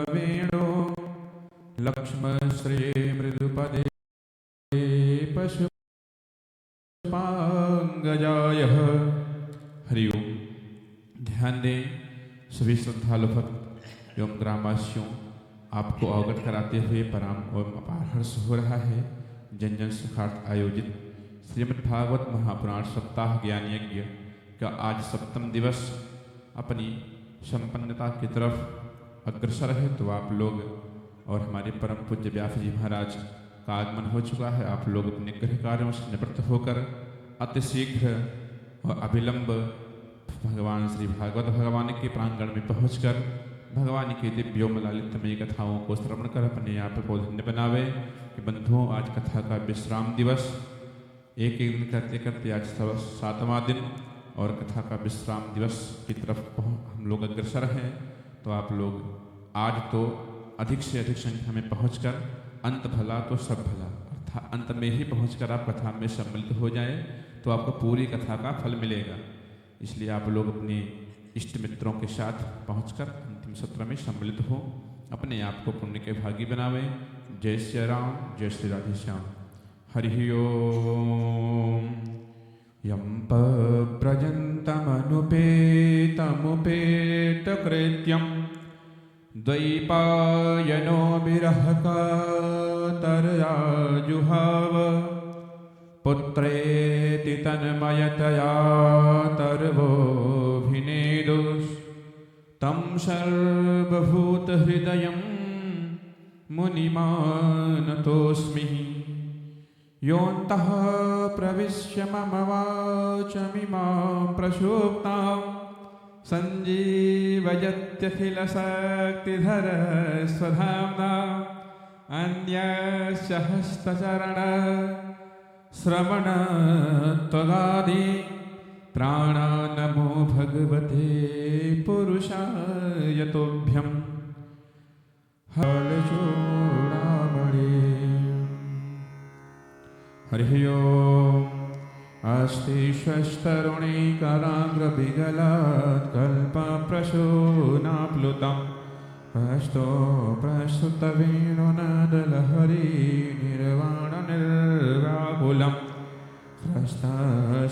वेणो लक्ष्मश्री मृदुपदे पशुपांगजाय। हरिओम। ध्यान दें सभी श्रद्धालु भक्त एवं ग्रामवासियों, आपको अवगत कराते हुए परम एवं अपार हर्ष हो रहा है। जन जन सुखार्थ आयोजित श्रीमद् भागवत महापुराण सप्ताह ज्ञान यज्ञ का आज सप्तम दिवस अपनी संपन्नता की तरफ अग्रसर है। तो आप लोग और हमारे परम पूज्य व्यास जी महाराज का आगमन हो चुका है। आप लोग अपने गृह कार्यों से निवृत्त होकर अतिशीघ्र और अविलंब भगवान श्री भागवत भगवान के प्रांगण में पहुंचकर भगवान की दिव्योम ललितमयी कथाओं को श्रवण कर अपने आप को धन्य बनावे। कि बंधुओं, आज कथा का विश्राम दिवस, एक एक दिन करते करते आज 7वां दिन और कथा का विश्राम दिवस की तरफ हम लोग अग्रसर हैं। तो आप लोग आज तो अधिक से अधिक संख्या में पहुंचकर अंत भला तो सब भला अर्थात अंत में ही पहुंचकर आप कथा में सम्मिलित हो जाएं तो आपको पूरी कथा का फल मिलेगा। इसलिए आप लोग अपने इष्ट मित्रों के साथ पहुंचकर अंतिम सत्र में सम्मिलित हो, अपने आप को पुण्य के भागी बनावें। जय श्री राम, जय श्री राधे श्याम। हरि ओम। यं प्रव्रजन्तमनुपेतमुपेतकृत्यं द्वैपायनो विरहकातर्याजुहाव पुत्रेति तन्मयतया तर्वोऽभिनेदुस् तं सर्वभूतहृदयं मुनिमानतोऽस्मि। योऽन्तः प्रविश्य मम वाचमिमां प्रसूक्तां सञ्जीवयत्यखिलशक्तिधरस्वधाम्ना अन्यस्य हस्तचरण श्रवणत्वगादि प्राणानमो भगवते पुरुषाय तुभ्यं। हलचूडामणि। हरि ओम। अस्ति स्वस्तरुणीकराग्रविगलात् कल्पप्रसूनाप्लुतं प्रस्तुतवेणुनादलहरी निर्वाणनिर्व्याकुलं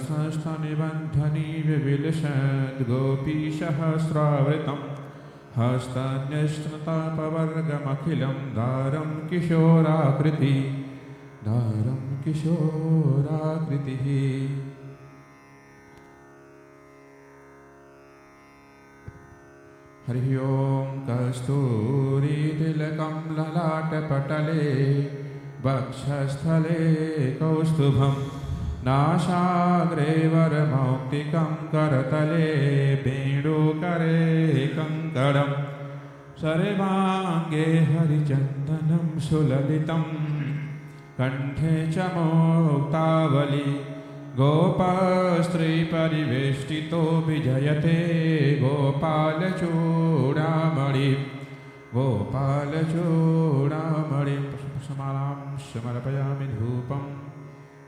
स्रष्टनिबन्धनी विविलसद्गोपीसहस्रावृतं हस्तन्यस्तनतापवर्गमखिलं दारं किशोराकृति दारं किशोराकृतिः। हरि ओम। कस्तूरीतिलकं ललाटपटले वक्षस्थले कौस्तुभं नासाग्रे वरमौक्तिकं करतले वेणुकरे कङ्कणं सर्वाङ्गे हरिचन्दनं सुललितं कंठे च मुक्तावली गोपास्त्रीपरिवेष्टितो विजयते गोपालचूडामणि गोपालचूडामणि। पुष्पमालां समर्पयामि धूपं।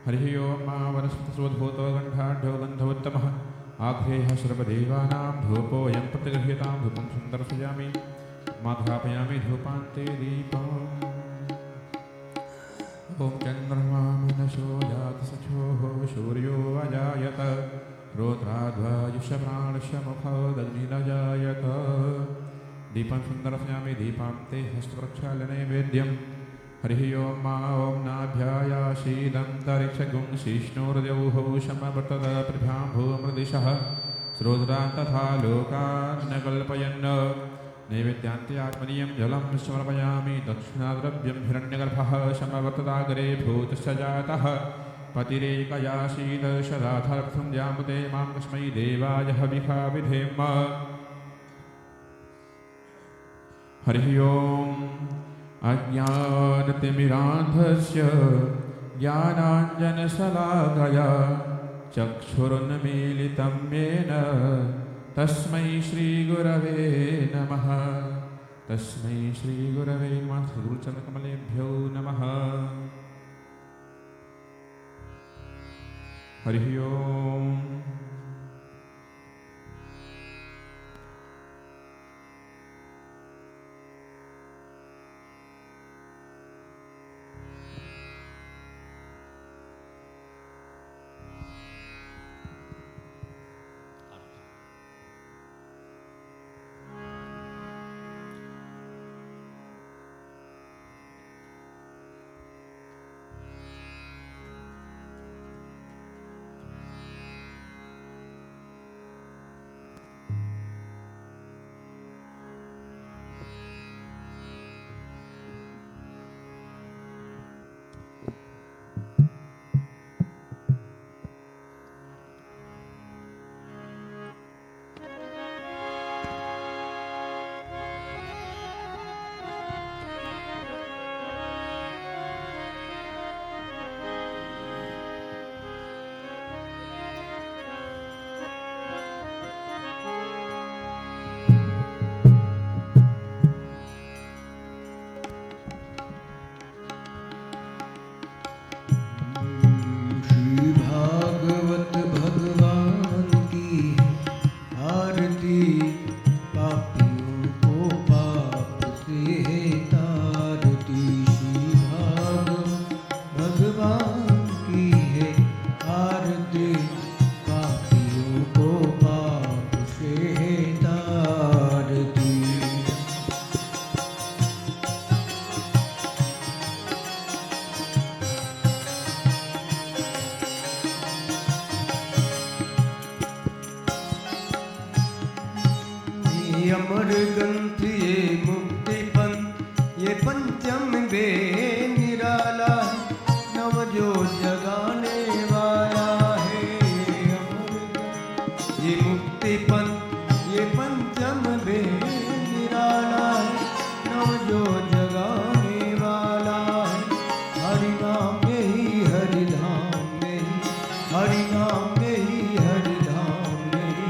हरिः ओम। वनस्पतिसुवद्भूतो गन्धाढ्यो गन्धोत्तमः आघ्रेयः सर्वदेवानां धूपोऽयं प्रतिगृह्यतां धूपं सुन्दरसयामि माघ्रापयामि धूपान्ते दीपम्। ओम चंद्रमा मनसो जात सखोः सूर्यो अजायत रोत्राध्वजुषप्राणस्य मुखोदग्निरजायत। दीपं सुन्दरसयामि दीपान्ते हस्तप्रक्षालने वेद्यं। हरिः ओम। ओम नाभ्यायासीदन्तरिक्षगुं शिष्णोर्द्यौः समवर्तत प्रभ्यां भूमृदिशः श्रोत्रान् तथा लोकान् न कल्पयन्। नैवेद्यान्ते आत्मनीयं जलं समर्पयामि दक्षिणाद्रव्यं हिरण्यगर्भः समवर्तताग्रे भूतस्य जातः पतिरेकयासीद सदाथर्पं जामुते मां कस्मै देवाय हविषा विधेम। हरिः ओम। अज्ञानतिमिरान्धस्य ज्ञानाञ्जनशलाकया चक्षुरुन्मीलितं येन तस्मै श्रीगुरवे नमः तस्मै श्रीगुरवे नमः। सद्गुरुचरणकमलेभ्यो नमः। हरिः ओम। अमर ग्रंथ ये मुक्ति पंथ ये पंचम वेद निराला है, नव जो जगाने वाला है। अमर ग्रंथ ये मुक्ति पंथ ये पंचम वेद निराला है, नव जो जगाने वाला है। हरि नाम में ही हरि धाम में ही, हरि नाम में ही हरि धाम में ही,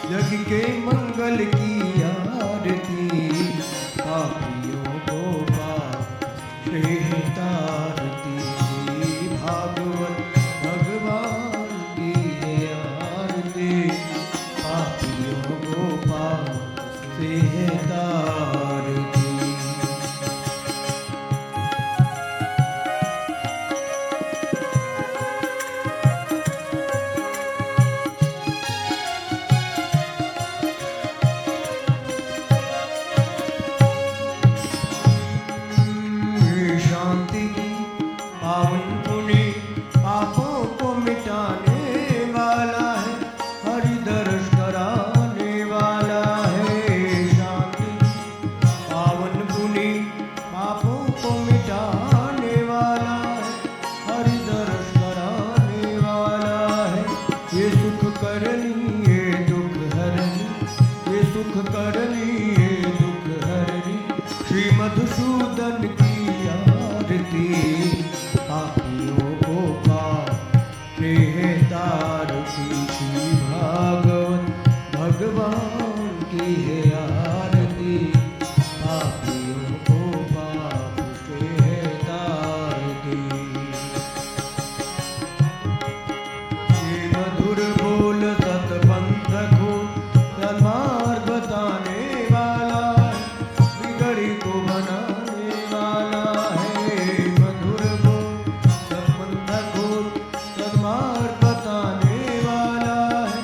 जग के मंगल की आरती। पापियों को पाप से तारती, भागवत भगवान की है आरती। पापियों को पाप से तारती। शांति की पावन पुनि पापों को मिटाने वाला है, हरि दर्श कराने वाला है। शांति पावन पुनि पापों को मिटाने वाला है, हरि दर्श कराने वाला है। ये सुख करनी ये दुख हरनी, ये सुख करनी ये दुख हरनी, श्री मधुसूदन की आरती। पापियों को पाप से तारती, श्री भागवत भगवान की है आरती। पापियों को पाप से तारती। श्री मधुर बोल सतपंथ को सन्मार्ग बताने वाला है, बिगड़ी को बनाने वाला है। मधुर बोल सतपंथ को सन्मार्ग बताने वाला है,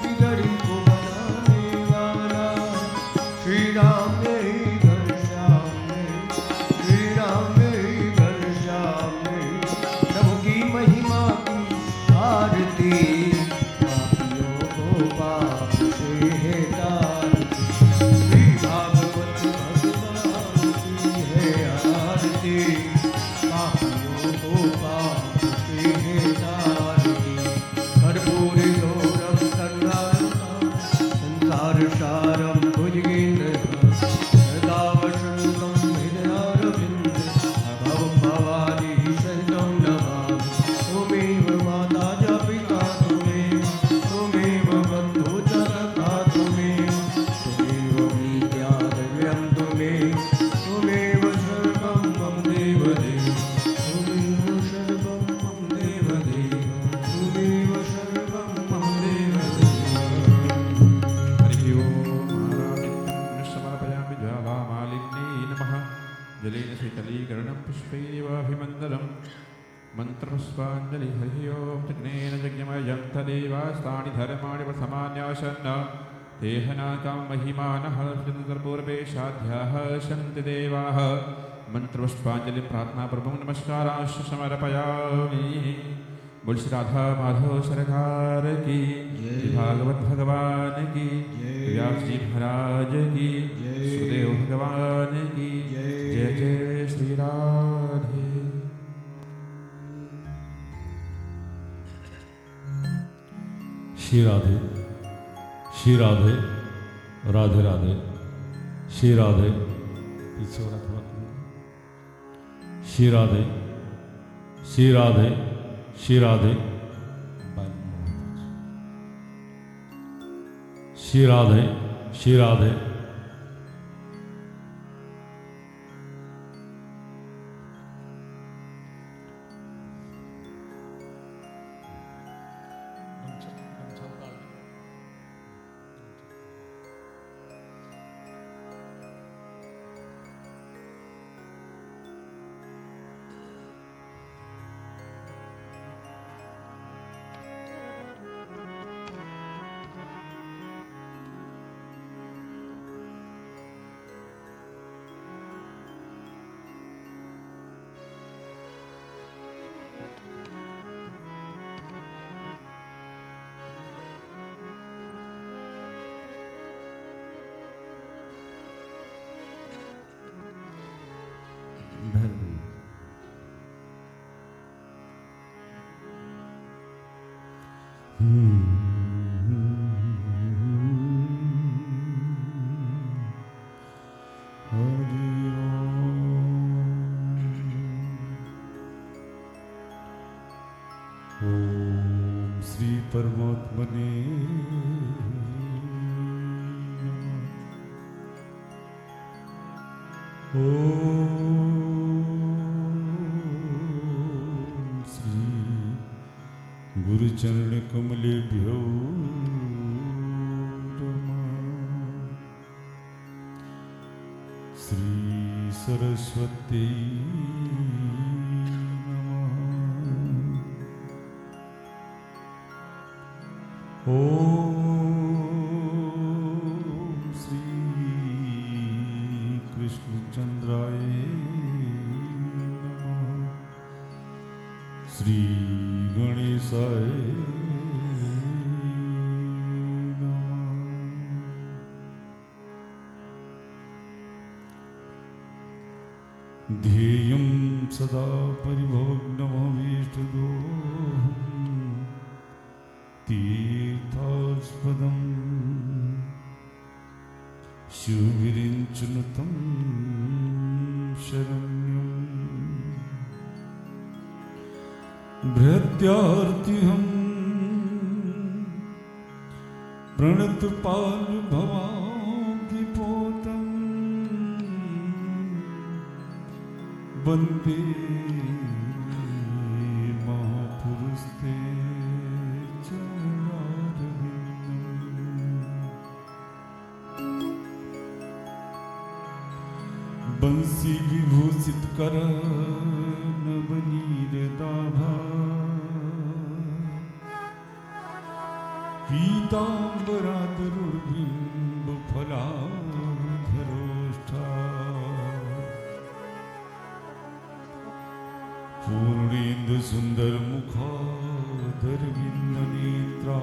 बिगड़ी को बनाने वाला है। श्री राम ने ही घनश्याम ने, श्री राम ने ही घनश्याम ने, प्रभु की महिमा की आरती। पापियों को पाप से तारती, श्री भागवत भगवान की है आरती। पापियों को पाप से तारती। कर्पूरी गौरम करुणारसं संसार सारम भुजगेन्द्रं, सदा वसन्तं हृदयारविन्दे, भवं भवानी सहितं नमामि। त्वमेव माता च पिता त्वमेव, त्वमेव बन्धु च सखा त्वमेव, त्वमेव विद्या द्रव्यं त्वमेव, त्वमेव सर्वं मम देवदेव, त्वमेव सर्वं मम देवदेव, त्वमेव सर्वं मम देवदेव। हरि ओम आराधितं समर्पयामि ज्वालामालिन्ये नमः। जलेन शीतलीकरणं पुष्पैवाभिमण्डलं मन्त्रपुष्पाञ्जलि। हरि ओम जज्ञेन यज्ञमयं तदेवास्तानि धर्माणि प्रथमान्यासन्न, तेहनाकां महिमानः पूर्वेशाध्याः सन्ति देवाः। मंत्रपुष्पांजलि प्रार्थना प्रभु नमस्कारांश समर्पयामि। बोल श्री राधा माधव सरकार की, श्री भागवत भगवान की, व्यास जी महाराज की, सुदेव भगवान की जय। जय श्री राधे। श्री राधे, श्री राधे, राधे राधे, श्री राधे। पीछे हो रहा थोड़ा। श्री राधे, श्री राधे, श्री राधे, श्री राधे, श्री राधे। परमात्मने ओम श्री गुरुचरण कमलेभ्यो नमः। श्री सरस्वती नमः। ओम श्री कृष्णचंद्राय नमः। श्री गणेशाय नमः। ध्येयं सदा परिभवग्नमभीष्टदोहम् तीर्थास्पदं शिवगिरिञ्चनुतं शरण्यं भृत्यार्तिहं प्रणतपालभवाब्धिपोतं वन्दे महापुरुषते बंसी विभूषित कर नवनीर दाभा पीतांबरादरुर्बिंब फलाधरोष्ठा पूर्णेन्दु सुंदर मुखाधरविंद नेत्रा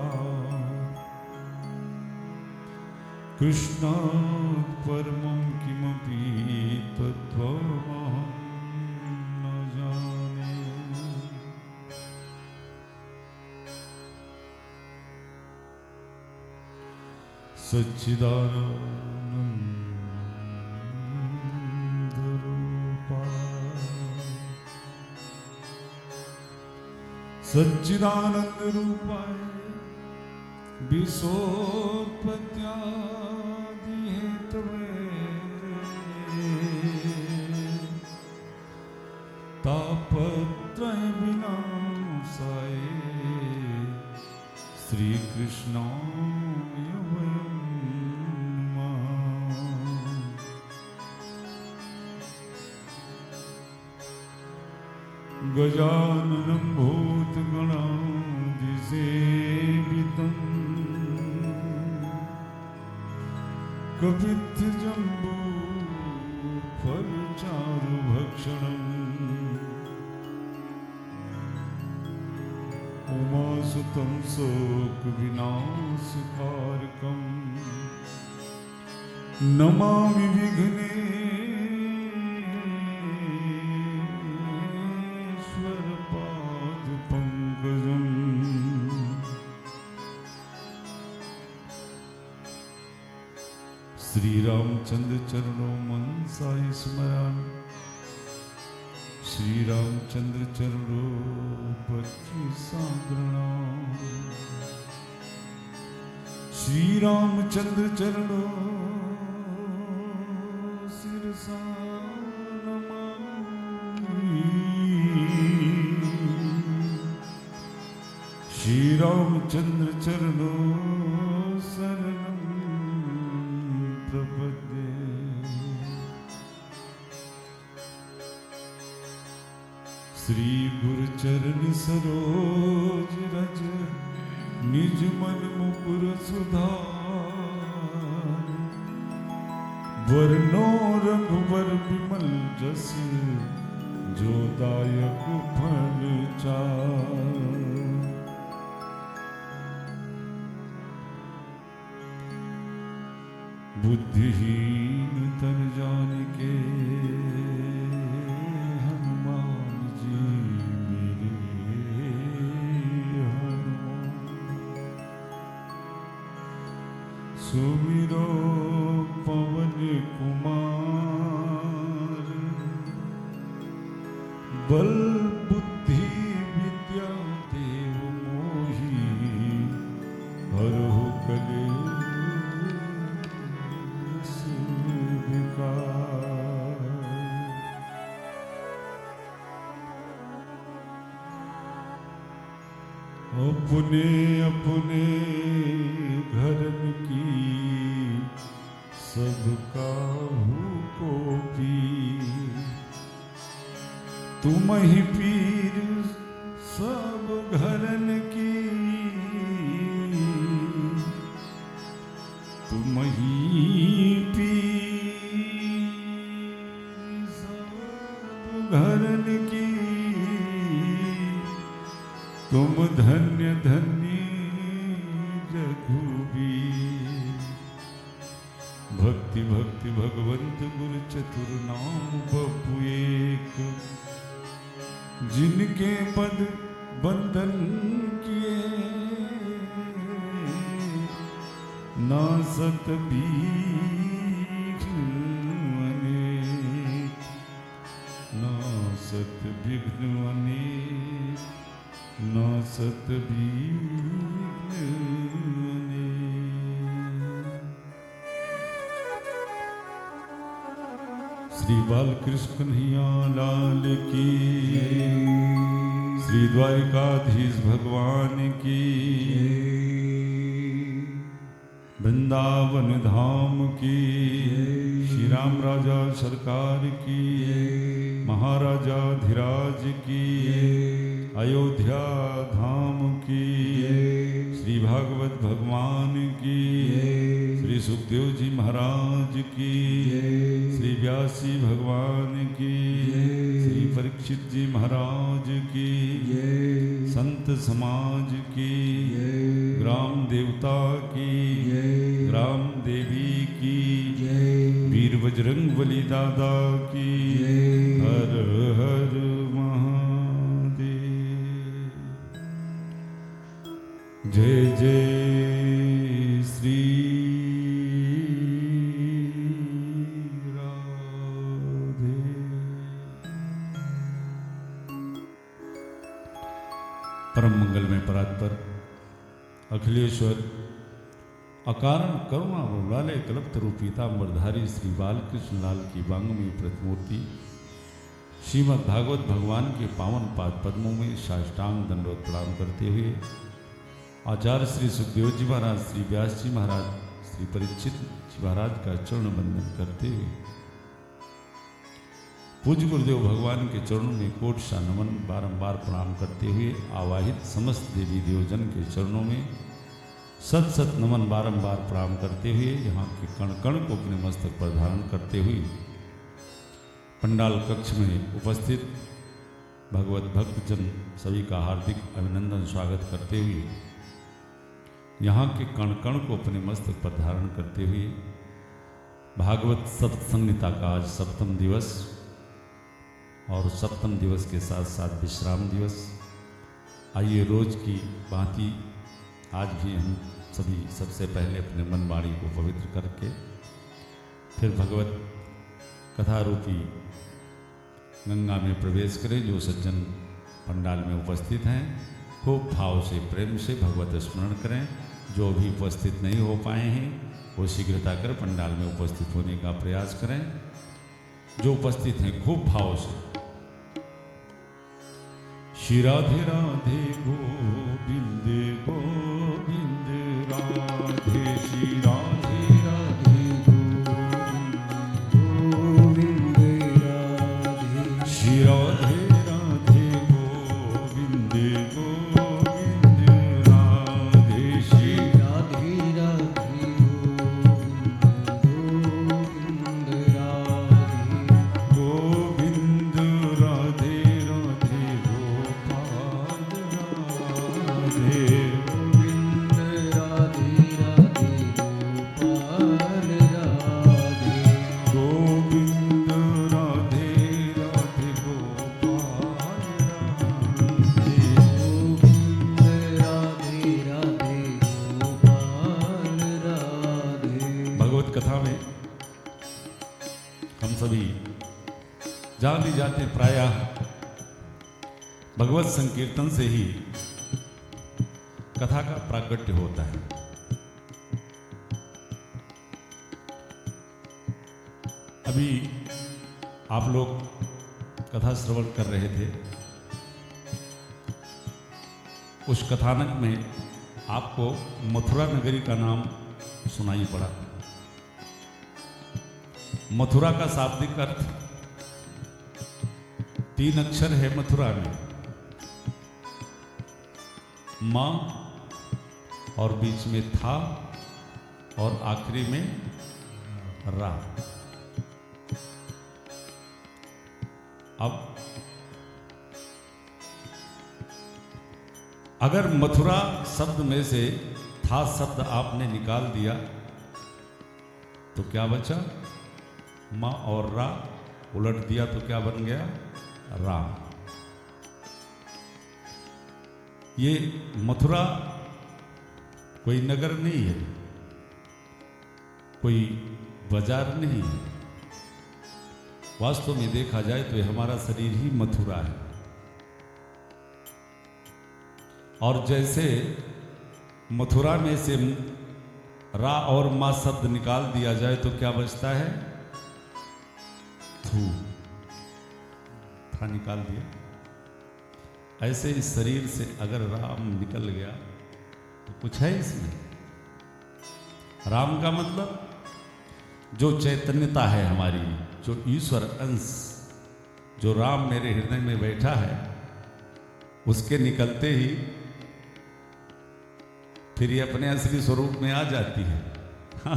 कृष्णात् परमं किमपि तत्त्वमहं न जाने। सच्चिदानंद रूपाय विसोत्पत्त्यादि हेतवे तापत्रय विनाशाय श्री कृष्णाय वयं नमः। गजाननं भूतगणाधिसेवितं कपित्थजम्बू फलचारुभक्षणम् उमासुतं शोकविनाशकारकं नमामि विघ्नेश्वरपादपङ्कजम्। श्री रामचंद्र चरणों मनसाय स्मरामि। श्री रामचंद्र चरणों पति साग्रणामि। श्री रामचंद्र चरणों शिरसा नमामि। श्री रामचंद्र चरणों शरणं प्रपद्ये। श्री गुरुचरण सरोज रज निज मन मुकुर सुधार। वरनो रघुवर विमल जस जो दायक फल चार। बुद्धिहीन तन जानिके हनुमान जी मेरे हनुमान। सुमिरो पवन कुमार बल बुद्धि विद्या देव मोहि। अपने अपने घरन की सबका को पीर, तुम ही पीर सब घरन की, तुम ही पीर सब घरन की, तुम धन्य धन्य रघुबीर। भक्ति भक्ति भगवंत गुरु चतुर नाम बपु एक, जिनके पद बंधन किए ना सत विघ्न अनेक, ना सत विघ्न अनेक, ना सत विघ्न अनेक। श्री बालकृष्ण कन्हैया लाल की, श्री द्वारिकाधीश भगवान की, वृंदावन धाम की, श्री राम राजा सरकार की, महाराजा धीराज की, अयोध्या धाम की, श्री भागवत भगवान की, श्री सुखदेव जी महाराज की, श्री व्यास जी भगवान की, श्री परीक्षित जी महाराज की, संत समाज की, ग्राम देवता की, ग्राम देवी की, वीर बजरंग बली दादा की, हर हर महादेव। जय जय श्री राधे। परम मंगल में परात्पर अखिलेश्वर अकारण करुणा वाले कल्पतरु पीतांबरधारी श्री बालकृष्ण लाल की वांगमयी प्रतिमूर्ति श्रीमद् भागवत भगवान के पावन पाद पद्मों में साष्टांग दंडवत प्रणाम करते हुए आचार्य श्री सुखदेव जी महाराज, श्री व्यास जी महाराज, श्री परीक्षित जी महाराज का चरण वंदन करते हुए पूज्य गुरुदेव भगवान के चरणों में कोट सा नमन बारंबार प्रणाम करते हुए आवाहित समस्त देवी देवजन के चरणों में सत सत नमन बारंबार प्रणाम करते हुए यहाँ के कण कण को अपने मस्तक पर धारण करते हुए पंडाल कक्ष में उपस्थित भगवत भक्तजन सभी का हार्दिक अभिनंदन स्वागत करते हुए यहाँ के कण कण को अपने मस्तक पर धारण करते हुए भागवत सत्संगिता का आज सप्तम दिवस और सप्तम दिवस के साथ साथ विश्राम दिवस। आइए रोज की भांति आज भी हम सभी सबसे पहले अपने मन वाणी को पवित्र करके फिर भगवत कथा रूपी गंगा में प्रवेश करें। जो सज्जन पंडाल में उपस्थित हैं खूब भाव से प्रेम से भगवत स्मरण करें। जो भी उपस्थित नहीं हो पाए हैं वो शीघ्रता कर पंडाल में उपस्थित होने का प्रयास करें। जो उपस्थित हैं खूब भाव से श्री राधे राधे गोविंद गोविंद राधे, श्री राधे राधे गोविंद राधे, श्री राधे राधे गोविंद गोविंद राधे, श्री राधे राधे गोविंद राधे, गोविंद राधे राधे गोपाल राधे, गोविंद राधे राधे गोपाल राधे, गोविंद राधे राधे गोपाल राधे, गोविंद राधे राधे गोपाल राधे। भगवत कथा में हम सभी जहाँ भी जाते प्रायः भगवत संकीर्तन से ही कथा का प्राकट्य होता है। अभी आप लोग कथा श्रवण कर रहे थे, उस कथानक में आपको मथुरा नगरी का नाम सुनाई पड़ा। मथुरा का शाब्दिक अर्थ 3 अक्षर है मथुरा में, मां और बीच में था और आखिरी में रा। अब अगर मथुरा शब्द में से था शब्द आपने निकाल दिया तो क्या बचा? मां और रा उलट दिया तो क्या बन गया? राम। ये मथुरा कोई नगर नहीं है, कोई बाजार नहीं है। वास्तव में देखा जाए तो ये हमारा शरीर ही मथुरा है। और जैसे मथुरा में से रा और मा शब्द निकाल दिया जाए तो क्या बचता है? थू। था निकाल दिया। ऐसे इस शरीर से अगर राम निकल गया तो कुछ है इसमें। राम का मतलब जो चैतन्यता है हमारी, जो ईश्वर अंश, जो राम मेरे हृदय में बैठा है, उसके निकलते ही फिर ये अपने असली स्वरूप में आ जाती है। हाँ।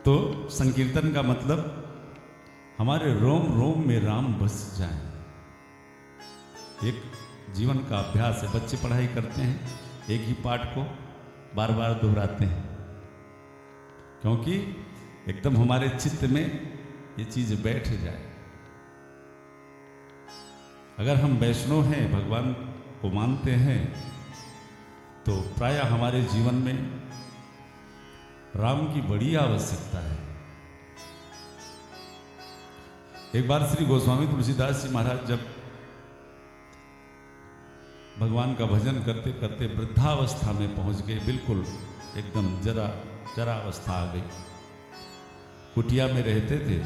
तो संकीर्तन का मतलब हमारे रोम रोम में राम बस जाए। एक जीवन का अभ्यास है। बच्चे पढ़ाई करते हैं, एक ही पाठ को बार बार दोहराते हैं, क्योंकि एकदम हमारे चित्त में ये चीज बैठ जाए। अगर हम वैष्णव हैं, भगवान को मानते हैं, तो प्रायः हमारे जीवन में राम की बड़ी आवश्यकता है। एक बार श्री गोस्वामी तुलसीदास जी महाराज जब भगवान का भजन करते करते वृद्धावस्था में पहुंच गए, बिल्कुल एकदम जरा अवस्था आ गई। कुटिया में रहते थे।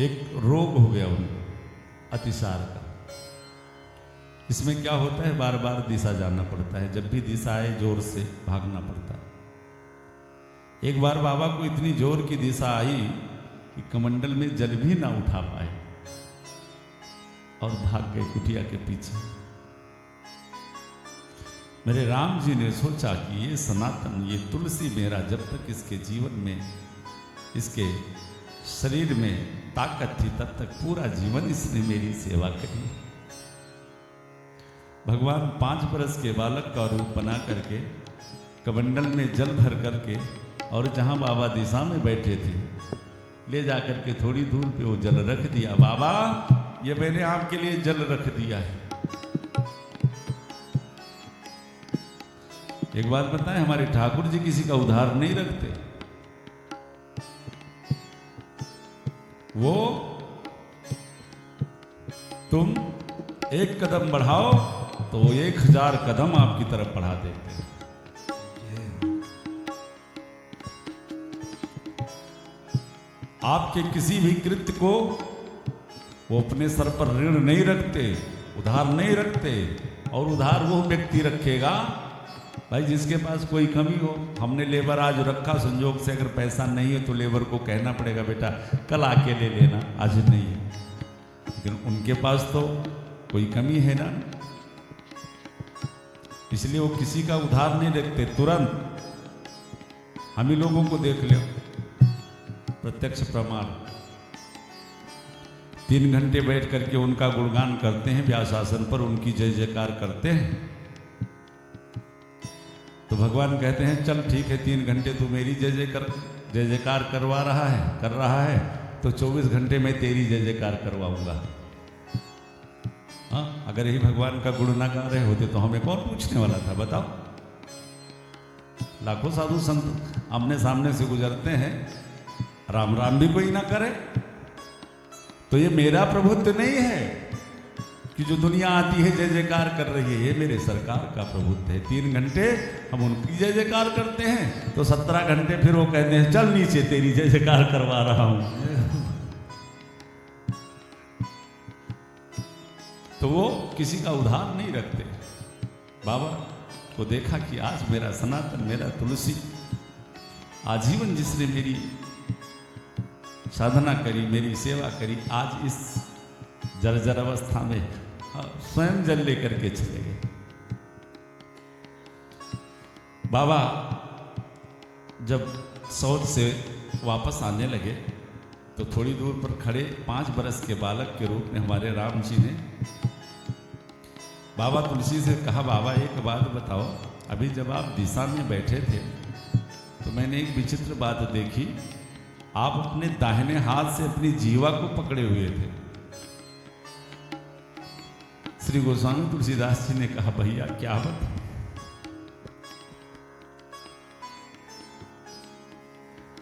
एक रोग हो गया उनको, अतिसार का। इसमें क्या होता है, बार बार दिशा जाना पड़ता है। जब भी दिशा आए जोर से भागना पड़ता है। एक बार बाबा को इतनी जोर की दिशा आई कि कमंडल में जल भी ना उठा पाए और भाग गए कुटिया के पीछे। मेरे राम जी ने सोचा कि ये सनातन, ये तुलसी मेरा जब तक इसके जीवन में, इसके शरीर में ताकत थी, तब तक पूरा जीवन इसने मेरी सेवा करी। भगवान 5 बरस के बालक का रूप बना करके कमंडल में जल भर करके, और जहां बाबा दिशा में बैठे थे, ले जाकर के थोड़ी दूर पे वो जल रख दिया। बाबा, ये मैंने आपके लिए जल रख दिया है। एक बात बताएं, हमारे ठाकुर जी किसी का उधार नहीं रखते। वो तुम एक कदम बढ़ाओ तो वो 1000 कदम आपकी तरफ बढ़ा देते हैं। आपके किसी भी कृत्य को वो अपने सर पर ऋण नहीं रखते, उधार नहीं रखते। और उधार वो व्यक्ति रखेगा भाई जिसके पास कोई कमी हो। हमने लेबर आज रखा, संजोग से अगर पैसा नहीं है तो लेबर को कहना पड़ेगा बेटा कल आके ले लेना, आज नहीं है। लेकिन उनके पास तो कोई कमी है ना, इसलिए वो किसी का उधार नहीं रखते। तुरंत हम ही लोगों को देख लो, प्रत्यक्ष प्रमाण। 3 घंटे बैठ करके उनका गुणगान करते हैं, व्यासासन पर उनकी जय जयकार करते हैं। तो भगवान कहते हैं चल ठीक है, 3 घंटे तू मेरी जय जयकार करवा रहा है, कर रहा है, तो 24 घंटे मैं तेरी जय जयकार करवाऊंगा। हाँ, अगर यही भगवान का गुण ना गा रहे होते तो हमें कौन पूछने वाला था, बताओ। लाखों साधु संत आमने सामने से गुजरते हैं, राम राम भी कोई ना करे। तो ये मेरा प्रभुत्व नहीं है कि जो दुनिया आती है जय जयकार कर रही है, ये मेरे सरकार का प्रभुत्व है। 3 घंटे हम उनकी जय जयकार करते हैं, तो 17 घंटे फिर वो कहते हैं चल नीचे तेरी जय जयकार करवा रहा हूं। तो वो किसी का उधार नहीं रखते। बाबा को देखा कि आज मेरा सनातन, मेरा तुलसी आजीवन जिसने मेरी साधना करी, मेरी सेवा करी, आज इस जर्जर अवस्था में स्वयं जल लेकर के चले गए। बाबा जब सौद से वापस आने लगे तो थोड़ी दूर पर खड़े 5 बरस के बालक के रूप में हमारे राम जी ने बाबा तुलसी से कहा, बाबा एक बात बताओ, अभी जब आप दिशा में बैठे थे तो मैंने एक विचित्र बात देखी, आप अपने दाहिने हाथ से अपनी जीवा को पकड़े हुए थे। श्री गोस्वामी तुलसीदास जी ने कहा, भैया क्या बात,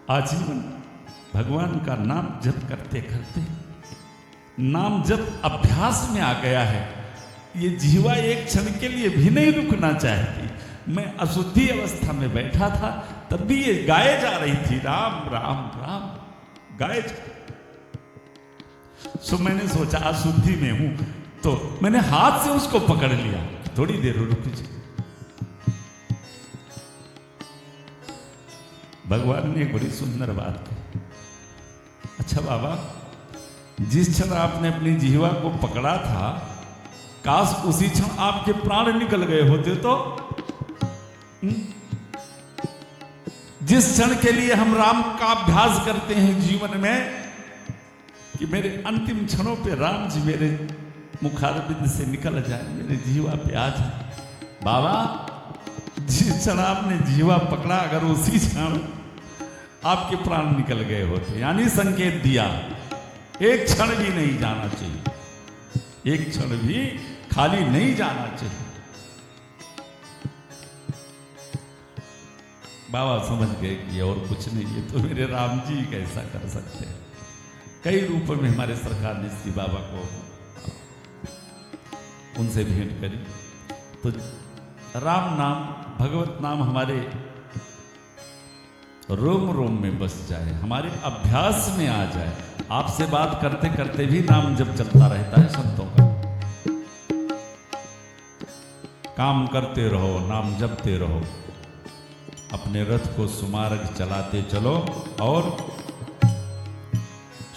आजीवन भगवान का नाम जप करते करते नाम जप अभ्यास में आ गया है। ये जीवा एक क्षण के लिए भी नहीं रुकना चाहती। मैं अशुद्धि अवस्था में बैठा था तब भी ये गाए जा रही थी, राम राम राम गाए। सो मैंने सोचा अशुद्धि में हूं तो मैंने हाथ से उसको पकड़ लिया, थोड़ी देर रुक जा। भगवान ने एक बड़ी सुंदर बात कही, अच्छा बाबा, जिस क्षण आपने अपनी जीवा को पकड़ा था, काश उसी क्षण आपके प्राण निकल गए होते तो। जिस क्षण के लिए हम राम का अभ्यास करते हैं जीवन में कि मेरे अंतिम क्षणों पे राम जी मेरे मुखारबिंद से निकल जाए, मेरे जीवा पे आ जाए। बाबा जिस क्षण आपने जीवा पकड़ा, अगर उसी क्षण आपके प्राण निकल गए होते, यानी संकेत दिया एक क्षण भी नहीं जाना चाहिए, एक क्षण भी खाली नहीं जाना चाहिए। बाबा समझ गए कि और कुछ नहीं, ये तो मेरे राम जी कैसा कर सकते हैं। कई रूपों में हमारे सरकार ने श्री बाबा को उनसे भेंट करी, तो राम नाम, भगवत नाम हमारे रोम रोम में बस जाए, हमारे अभ्यास में आ जाए। आपसे बात करते करते भी नाम जब चलता रहता है संतों का। काम करते रहो, नाम जपते रहो, अपने रथ को सुमार्ग चलाते चलो। और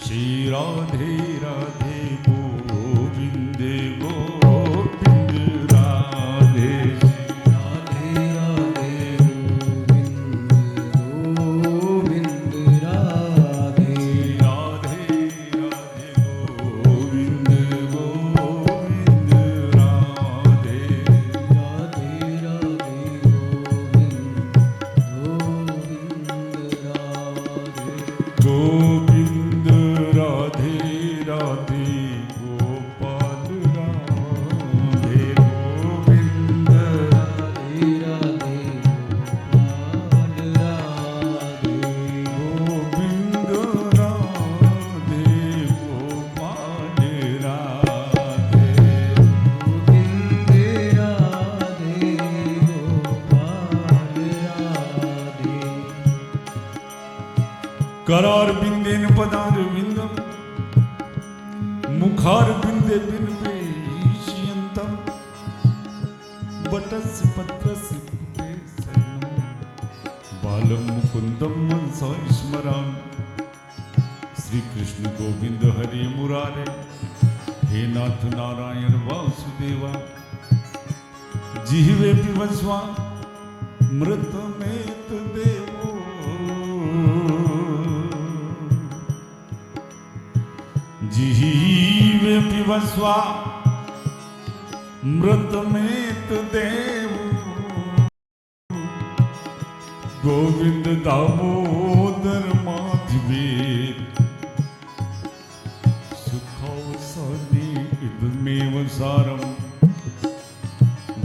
श्री राधे राधे गोविंद गोविंद राधे, राधे राधे गोविंद राधे, राधे राधे गोविंद गोविंद राधे, राधे राधे गोविंद गोविंद राधे राधे गोपाल राधे, गोविंद राधे राधे गोपाल राधे, गोविंद राधे गोपाल राधे, गोविंद राधे गोपाल राधे। करार बिंदेन पदार बिंदम, मुखार बिंदे बिन पेशियंतम, बटस पत्रस पुटे शरणम, बालम मुकुंदम मनसा स्मराम। श्री कृष्ण गोविंद हरे मुरारे, हे नाथ नारायण वासुदेवा, जिह्वे पिबस्वा मृत में देवो, जिह्वे पिबस्वा मृत में देव, गोविंद दामोदर माधवेर, सुखावसानी इदमेव सारम,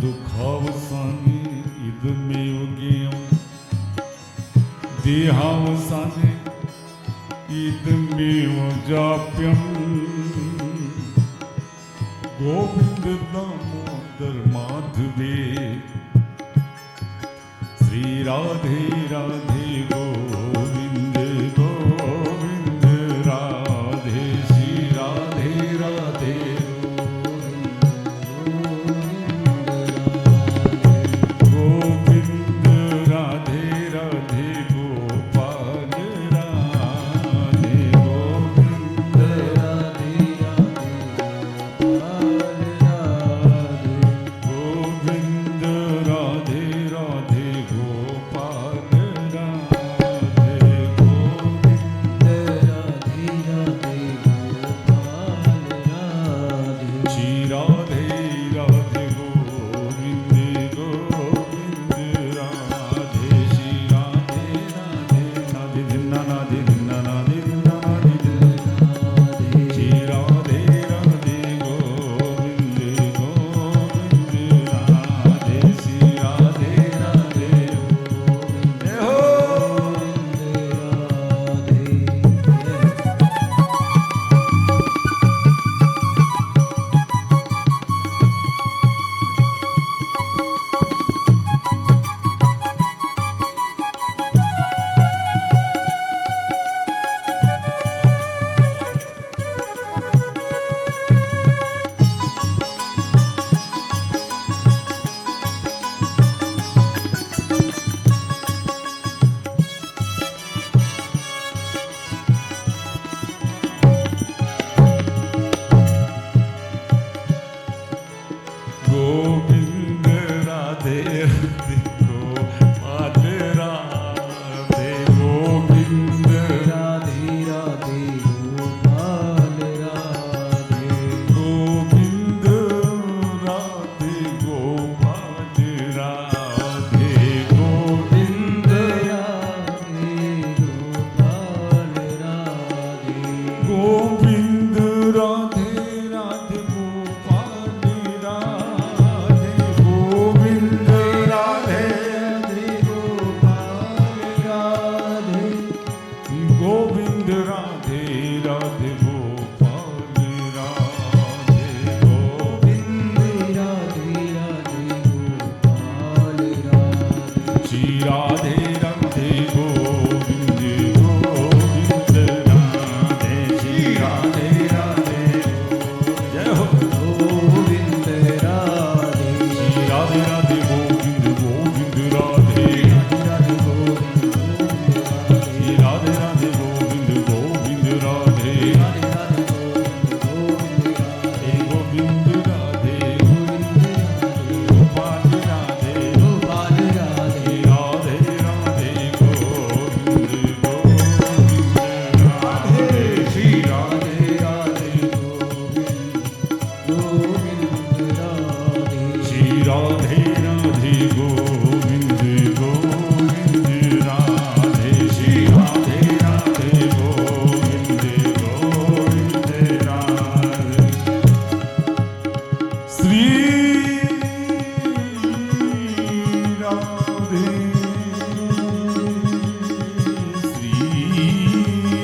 दुखावसानी इदमेव ज्ञेयम, देहावसाने इदमेव जाप्यम, गोविंद दामोदर माधवेर। श्री राधे राधे गोविंद गोविंद राधे, श्री राधे राधे गोविंद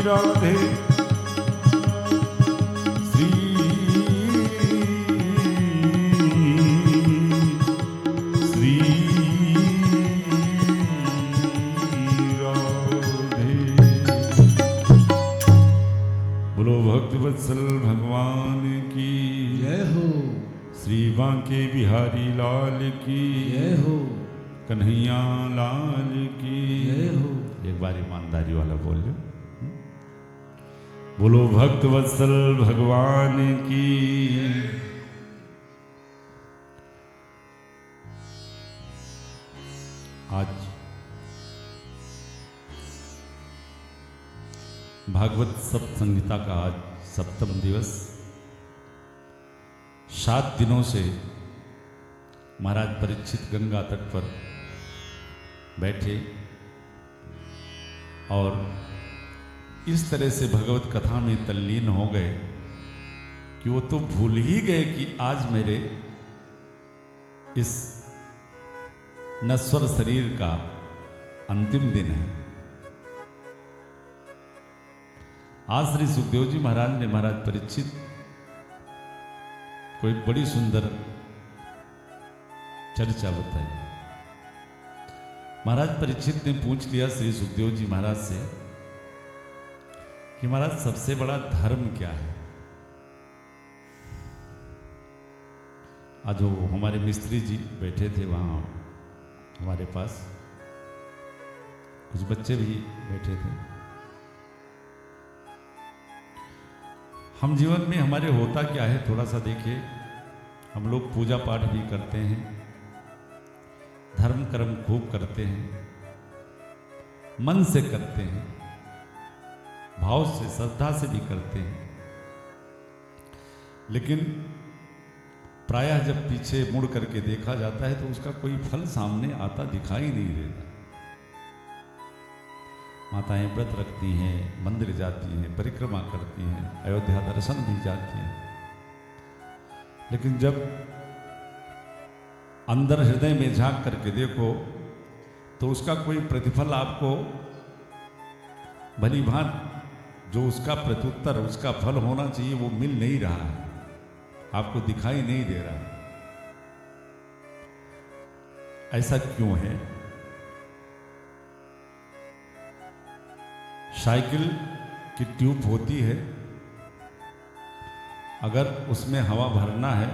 राधे श्री श्री राधे। बोलो भक्तवत्सल भगवान की जय हो, श्री बांके बिहारी लाल की जय हो, कन्हैया लाल की जय हो। एक बार ईमानदारी वाला बोल लो। बोलो भक्तवत्सल भगवान की। आज भागवत सप्त संहिता का आज सप्तम दिवस। 7 दिनों से महाराज परीक्षित गंगा तट पर बैठे और इस तरह से भगवत कथा में तल्लीन हो गए कि वो तो भूल ही गए कि आज मेरे इस नश्वर शरीर का अंतिम दिन है। आज श्री सुखदेव जी महाराज ने महाराज परीक्षित को एक बड़ी सुंदर चर्चा बताई। महाराज परीक्षित ने पूछ लिया श्री सुखदेव जी महाराज से कि महाराज सबसे बड़ा धर्म क्या है। आज वो हमारे मिस्त्री जी बैठे थे वहाँ हमारे पास, कुछ बच्चे भी बैठे थे। हम जीवन में हमारे होता क्या है थोड़ा सा देखिए। हम लोग पूजा पाठ भी करते हैं, धर्म कर्म खूब करते हैं, मन से करते हैं, भाव से श्रद्धा से भी करते हैं, लेकिन प्रायः जब पीछे मुड़ करके देखा जाता है तो उसका कोई फल सामने आता दिखाई नहीं देता। माताएं व्रत रखती हैं, मंदिर जाती हैं, परिक्रमा करती हैं, अयोध्या दर्शन भी जाती हैं, लेकिन जब अंदर हृदय में झांक करके देखो तो उसका कोई प्रतिफल आपको भली भांत जो उसका प्रत्युत्तर उसका फल होना चाहिए वो मिल नहीं रहा है, आपको दिखाई नहीं दे रहा है। ऐसा क्यों है? साइकिल की ट्यूब होती है, अगर उसमें हवा भरना है,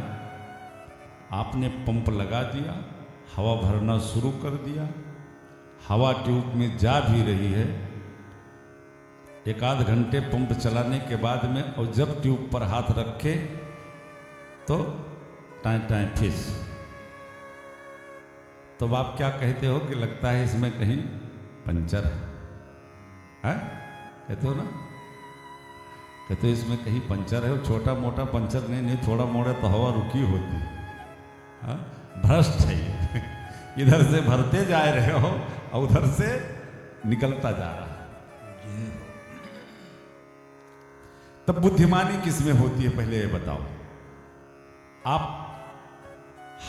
आपने पंप लगा दिया, हवा भरना शुरू कर दिया, हवा ट्यूब में जा भी रही है, एक आध घंटे पंप चलाने के बाद में और जब ट्यूब पर हाथ रखे तो टाइम टाइम फिस। तो आप क्या कहते हो कि लगता है इसमें कहीं पंचर है, कहते हो ना? कहते हो इसमें कहीं पंचर है। छोटा मोटा पंचर नहीं, थोड़ा मोड़ा तो हवा रुकी होती है। भ्रष्ट है ये। इधर से भरते जा रहे हो और उधर से निकलता जा रहा है। तब बुद्धिमानी किसमें होती है पहले ये बताओ। आप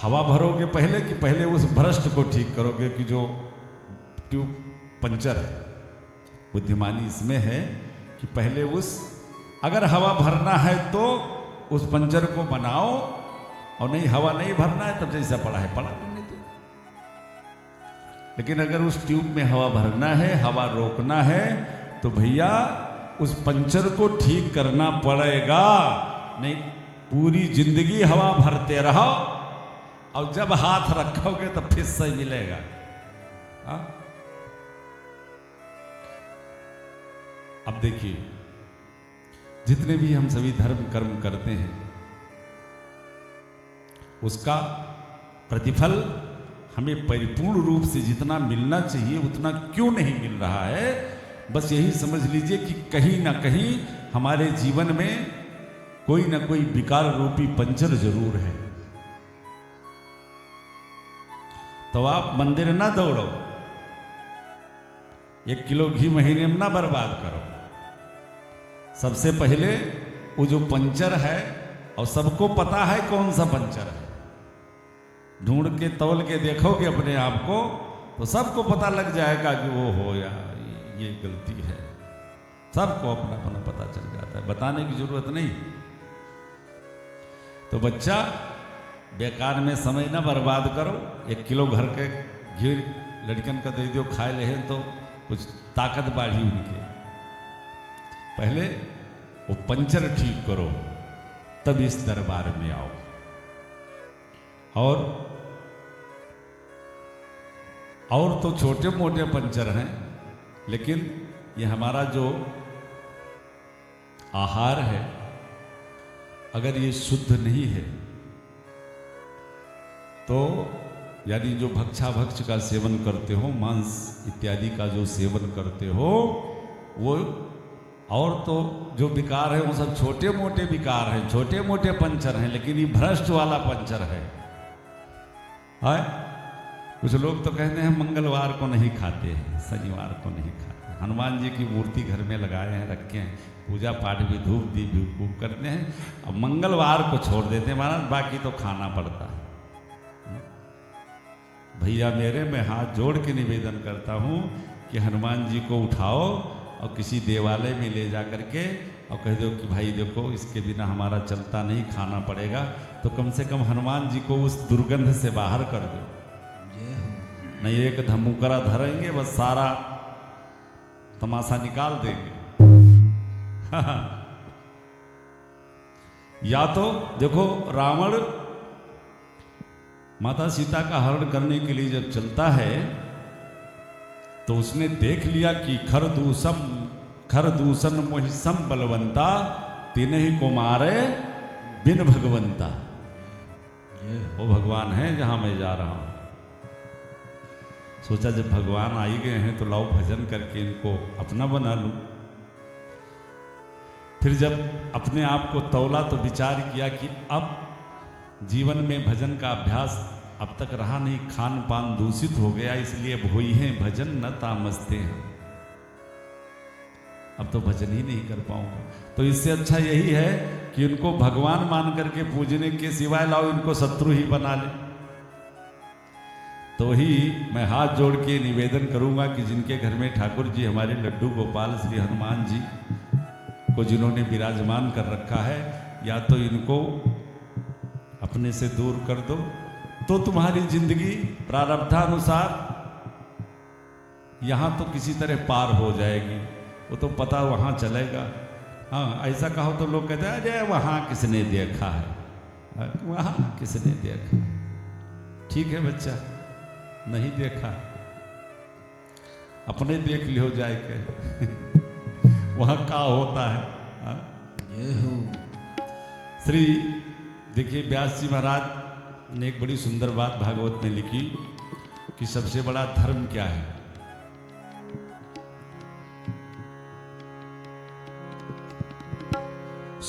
हवा भरोगे पहले कि पहले उस भ्रष्ट को ठीक करोगे कि जो ट्यूब पंचर है? बुद्धिमानी इसमें है कि पहले उस, अगर हवा भरना है तो उस पंचर को बनाओ, और नहीं हवा नहीं भरना है तब जैसा पड़ा है पड़ा नहीं तो। लेकिन अगर उस ट्यूब में हवा भरना है, हवा रोकना है, तो भैया उस पंचर को ठीक करना पड़ेगा। नहीं पूरी जिंदगी हवा भरते रहो और जब हाथ रखोगे तो फिर सही मिलेगा। अब देखिए, जितने भी हम सभी धर्म कर्म करते हैं उसका प्रतिफल हमें परिपूर्ण रूप से जितना मिलना चाहिए उतना क्यों नहीं मिल रहा है? बस यही समझ लीजिए कि कहीं ना कहीं हमारे जीवन में कोई ना कोई विकार रूपी पंचर जरूर है। तो आप मंदिर ना दौड़ो, 1 किलो घी महीने में ना बर्बाद करो। सबसे पहले वो जो पंचर है, और सबको पता है कौन सा पंचर है, ढूंढ के तौल के देखोगे अपने आप को तो सबको पता लग जाएगा कि वो हो या ये गलती है। सबको अपना अपना पता चल जाता है, बताने की जरूरत नहीं। तो बच्चा बेकार में समय ना बर्बाद करो, 1 किलो घर के घी लड़कन का दे दो खाए ले तो कुछ ताकत बढ़ी उनके। पहले वो पंचर ठीक करो, तब इस दरबार में आओ। और तो छोटे मोटे पंचर हैं, लेकिन ये हमारा जो आहार है, अगर ये शुद्ध नहीं है तो यानी जो भक्षाभक्ष का सेवन करते हो, मांस इत्यादि का जो सेवन करते हो, वो और तो जो विकार है वो सब छोटे मोटे विकार हैं, छोटे मोटे पंचर हैं, लेकिन ये भ्रष्ट वाला पंचर है। कुछ लोग तो कहते हैं मंगलवार को नहीं खाते हैं, शनिवार को नहीं खाते। हनुमान जी की मूर्ति घर में लगाए हैं, रखे हैं, पूजा पाठ भी धूप दीप भी खूब करते हैं, अब मंगलवार को छोड़ देते हैं महाराज, बाकी तो खाना पड़ता है। भैया मेरे, मैं हाथ जोड़ के निवेदन करता हूँ कि हनुमान जी को उठाओ और किसी देवालय में ले जा करके और कह दो कि भाई देखो इसके बिना हमारा चलता नहीं, खाना पड़ेगा, तो कम से कम हनुमान जी को उस दुर्गंध से बाहर कर दो। नहीं एक धमुकरा धरेंगे, बस सारा तमाशा निकाल देंगे। या तो देखो रावण माता सीता का हरण करने के लिए जब चलता है तो उसने देख लिया कि खरदूषण मोहिसम बलवंता, तिन्हि को मारे बिन भगवंता। वो भगवान है जहां मैं जा रहा हूं। सोचा जब भगवान आ ही गए हैं तो लाओ भजन करके इनको अपना बना लूं। फिर जब अपने आप को तौला तो विचार किया कि अब जीवन में भजन का अभ्यास अब तक रहा नहीं, खान पान दूषित हो गया, इसलिए भोई हैं भजन न तामसते हैं, अब तो भजन ही नहीं कर पाऊंगा। तो इससे अच्छा यही है कि इनको भगवान मान करके पूजने के सिवाय लाओ इनको शत्रु ही बना ले। तो ही मैं हाथ जोड़ के निवेदन करूंगा कि जिनके घर में ठाकुर जी हमारे लड्डू गोपाल श्री हनुमान जी को जिन्होंने विराजमान कर रखा है, या तो इनको अपने से दूर कर दो, तो तुम्हारी जिंदगी प्रारब्धानुसार यहां तो किसी तरह पार हो जाएगी, वो तो पता वहां चलेगा। हाँ ऐसा कहो तो लोग कहते हैं अरे वहां किसने देखा है, वहां किसने देखा। ठीक है बच्चा, नहीं देखा, अपने देख लियो जाए के वहां का होता है। श्री देखिए व्यास जी महाराज ने एक बड़ी सुंदर बात भागवत में लिखी कि सबसे बड़ा धर्म क्या है।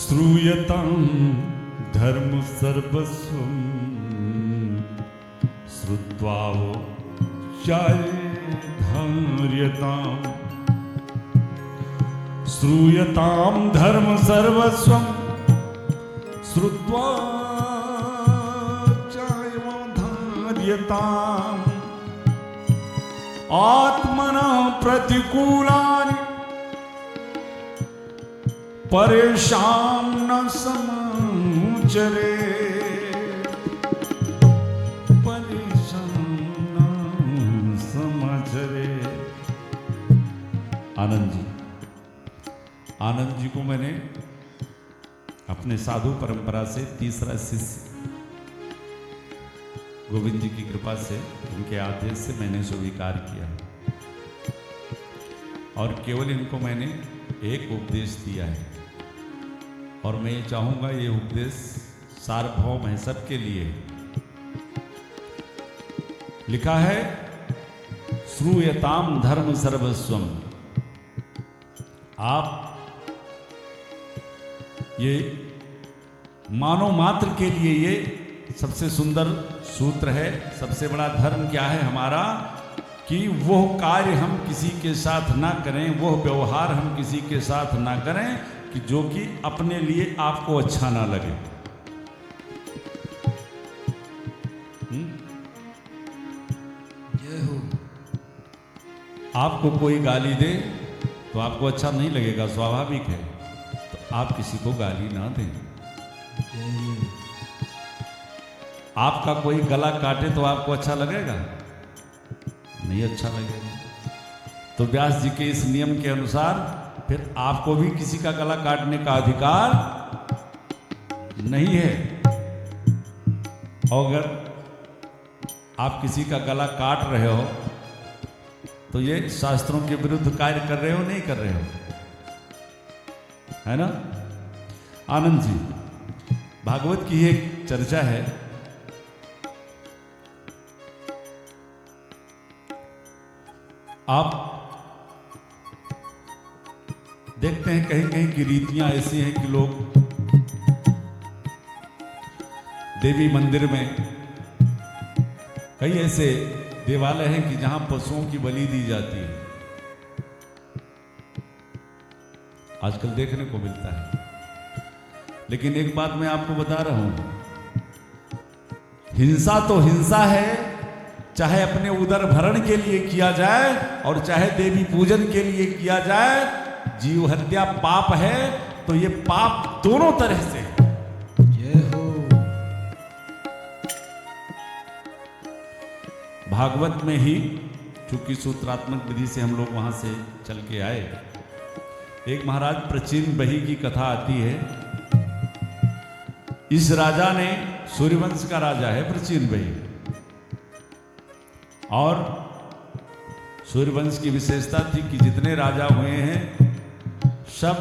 श्रूयतां धर्म सर्वस्वं श्रुत्वा धैर्यतां। श्रूयतां धर्म सर्वस्वं श्रुत्वा धैर्यताम्। आत्मनः प्रतिकूलानि परेषां न समाचरे। आनंद जी को मैंने अपने साधु परंपरा से तीसरा शिष्य गोविंद जी की कृपा से, उनके आदेश से मैंने स्वीकार किया और केवल इनको मैंने एक उपदेश दिया है। और मैं ये चाहूंगा ये उपदेश सार्वभौम है, सबके लिए। लिखा है श्रूयताम धर्म सर्वस्वम। आप ये मानव मात्र के लिए ये सबसे सुंदर सूत्र है। सबसे बड़ा धर्म क्या है हमारा, कि वो कार्य हम किसी के साथ ना करें, वो व्यवहार हम किसी के साथ ना करें कि जो कि अपने लिए आपको अच्छा ना लगे। जय हो। आपको कोई गाली दे तो आपको अच्छा नहीं लगेगा, स्वाभाविक है। तो आप किसी को गाली ना दें। आपका कोई गला काटे तो आपको अच्छा लगेगा? नहीं अच्छा लगेगा। तो व्यास जी के इस नियम के अनुसार फिर आपको भी किसी का गला काटने का अधिकार नहीं है। और अगर आप किसी का गला काट रहे हो तो ये शास्त्रों के विरुद्ध कार्य कर रहे हो, नहीं कर रहे हो, है ना? आनंद जी, भागवत की एक चर्चा है, आप देखते हैं कहीं कहीं की रीतियां ऐसी हैं कि लोग देवी मंदिर में, कई ऐसे देवालय हैं कि जहां पशुओं की बलि दी जाती है, आजकल देखने को मिलता है। लेकिन एक बात मैं आपको बता रहा हूं, हिंसा तो हिंसा है, चाहे अपने उदर भरण के लिए किया जाए और चाहे देवी पूजन के लिए किया जाए। जीव हत्या पाप है, तो ये पाप दोनों तरह से है। जय हो। भागवत में ही, चूंकि सूत्रात्मक विधि से हम लोग वहां से चल के आए, एक महाराज प्रचीन बही की कथा आती है। इस राजा ने, सूर्यवंश का राजा है प्रचीन बही, और सूर्यवंश की विशेषता थी कि जितने राजा हुए हैं सब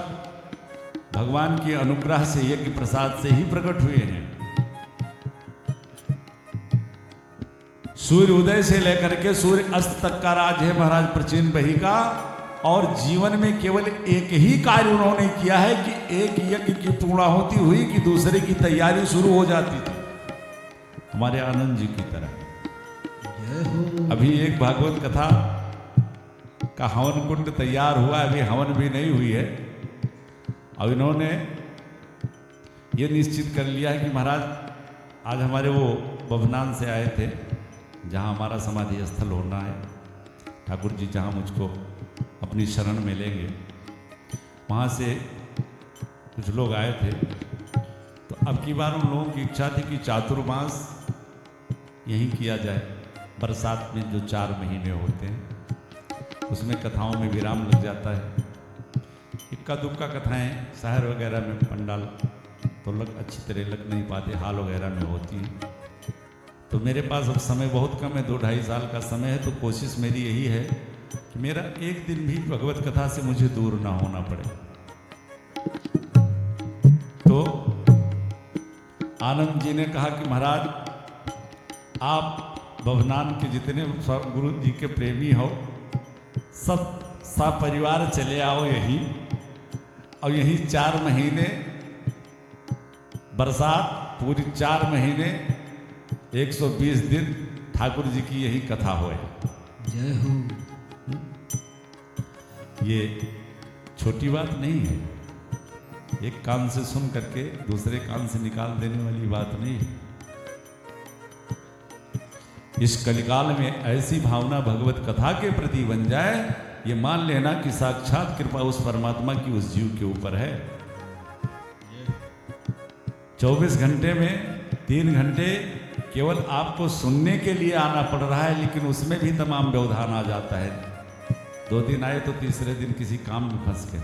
भगवान के अनुग्रह से, यज्ञ प्रसाद से ही प्रकट हुए हैं। सूर्य उदय से लेकर के सूर्य अस्त तक का राज है महाराज प्रचीन बही का, और जीवन में केवल एक ही कार्य उन्होंने किया है कि एक यज्ञ की पूर्णाहुति हुई कि दूसरे की तैयारी शुरू हो जाती थी, हमारे आनंद जी की तरह। अभी एक भागवत कथा का हवन कुंड तैयार हुआ, अभी हवन भी नहीं हुई है। अब इन्होंने ये निश्चित कर लिया है कि महाराज आज हमारे वो बभनान से आए थे, जहाँ हमारा समाधि स्थल होना है, ठाकुर जी जहाँ मुझको अपनी शरण में लेंगे, वहाँ से कुछ लोग आए थे। तो अब की बार उन लोगों की इच्छा थी कि चातुर्मास यहीं किया जाए, बरसात में जो 4 महीने होते हैं उसमें कथाओं में विराम लग जाता है। इक्का दुक्का कथाएं शहर वगैरह में पंडाल तो अच्छी तरह लग नहीं पाते, हाल वगैरह में होती हैं। तो मेरे पास अब समय बहुत कम है, 2-2.5 साल का समय है, तो कोशिश मेरी यही है कि मेरा एक दिन भी भगवत कथा से मुझे दूर ना होना पड़े। तो आनंद जी ने कहा कि महाराज आप बभनान के जितने गुरु जी के प्रेमी हो, सब सपरिवार चले आओ यहीं, और यहीं 4 महीने बरसात, पूरी 4 महीने 120 दिन ठाकुर जी की यही कथा होए। जय हो। ये छोटी बात नहीं है, एक कान से सुन करके दूसरे कान से निकाल देने वाली बात नहीं है। इस कलिकाल में ऐसी भावना भगवत कथा के प्रति बन जाए, ये मान लेना कि साक्षात कृपा उस परमात्मा की उस जीव के ऊपर है। 24 घंटे में 3 घंटे केवल आपको सुनने के लिए आना पड़ रहा है, लेकिन उसमें भी तमाम व्यवधान आ जाता है। 2 दिन आए तो तीसरे दिन किसी काम में फंस गए।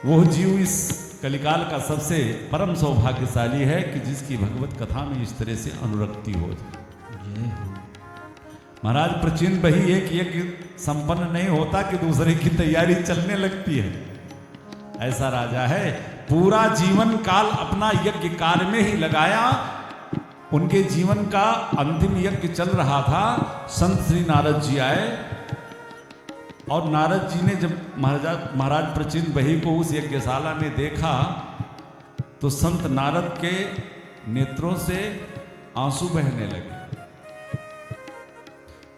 वो जीव इस कलिकाल का सबसे परम सौभाग्यशाली है कि जिसकी भगवत कथा में इस तरह से अनुरक्ति हो जाए। महाराज प्रचीन बही एक यज्ञ संपन्न नहीं होता कि दूसरे की तैयारी चलने लगती है। ऐसा राजा है, पूरा जीवन काल अपना यज्ञ कार्य में ही लगाया। उनके जीवन का अंतिम यज्ञ चल रहा था, संत श्री नारद जी आए, और नारद जी ने जब महाराज प्रचीन बही को उस यज्ञशाला में देखा तो संत नारद के नेत्रों से आंसू बहने लगे।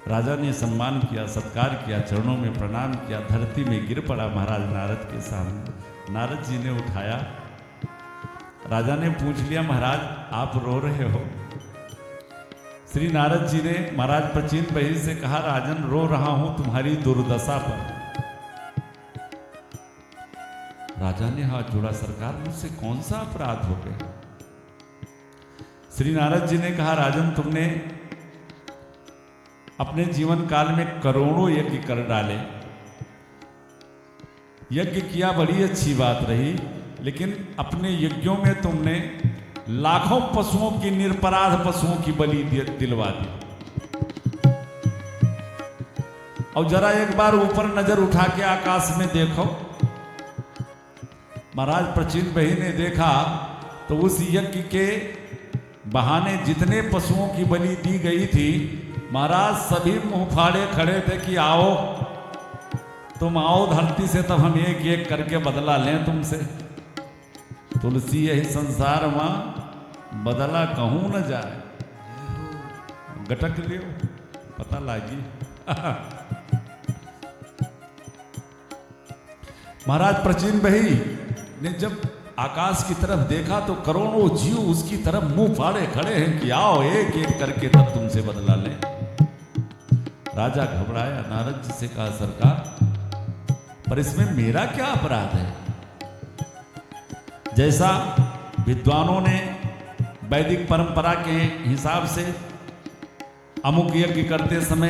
राजा ने सम्मान किया, सत्कार किया, चरणों में प्रणाम किया, धरती में गिर पड़ा महाराज नारद के सामने। नारद जी ने उठाया। राजा ने पूछ लिया, महाराज आप रो रहे हो? श्री नारद जी ने महाराज प्राचीन बहिर से कहा, राजन रो रहा हूं तुम्हारी दुर्दशा पर। राजा ने हाथ जोड़ा, सरकार मुझसे कौन सा अपराध हो गया? श्री नारद जी ने कहा, राजन तुमने अपने जीवन काल में करोड़ों यज्ञ कर डाले। यज्ञ किया बड़ी अच्छी बात रही, लेकिन अपने यज्ञों में तुमने लाखों पशुओं की, निरपराध पशुओं की बलि दिलवा दी। और जरा एक बार ऊपर नजर उठा के आकाश में देखो। महाराज प्राचीन बही ने देखा तो उस यज्ञ के बहाने जितने पशुओं की बलि दी गई थी, महाराज सभी मुंह फाड़े खड़े थे कि आओ, तुम आओ धरती से, तब हम एक एक करके बदला लें तुमसे। तुलसी यही संसार मां बदला कहूं न जाए, गटक लियो पता लागी। महाराज प्राचीन बही ने जब आकाश की तरफ देखा तो करोड़ों जीव उसकी तरफ मुंह फाड़े खड़े हैं कि आओ एक एक करके तब तुमसे बदला लें। राजा घबराया, नारद जी से कहा, सरकार पर इसमें मेरा क्या अपराध है? जैसा विद्वानों ने वैदिक परंपरा के हिसाब से अमुक यज्ञ करते समय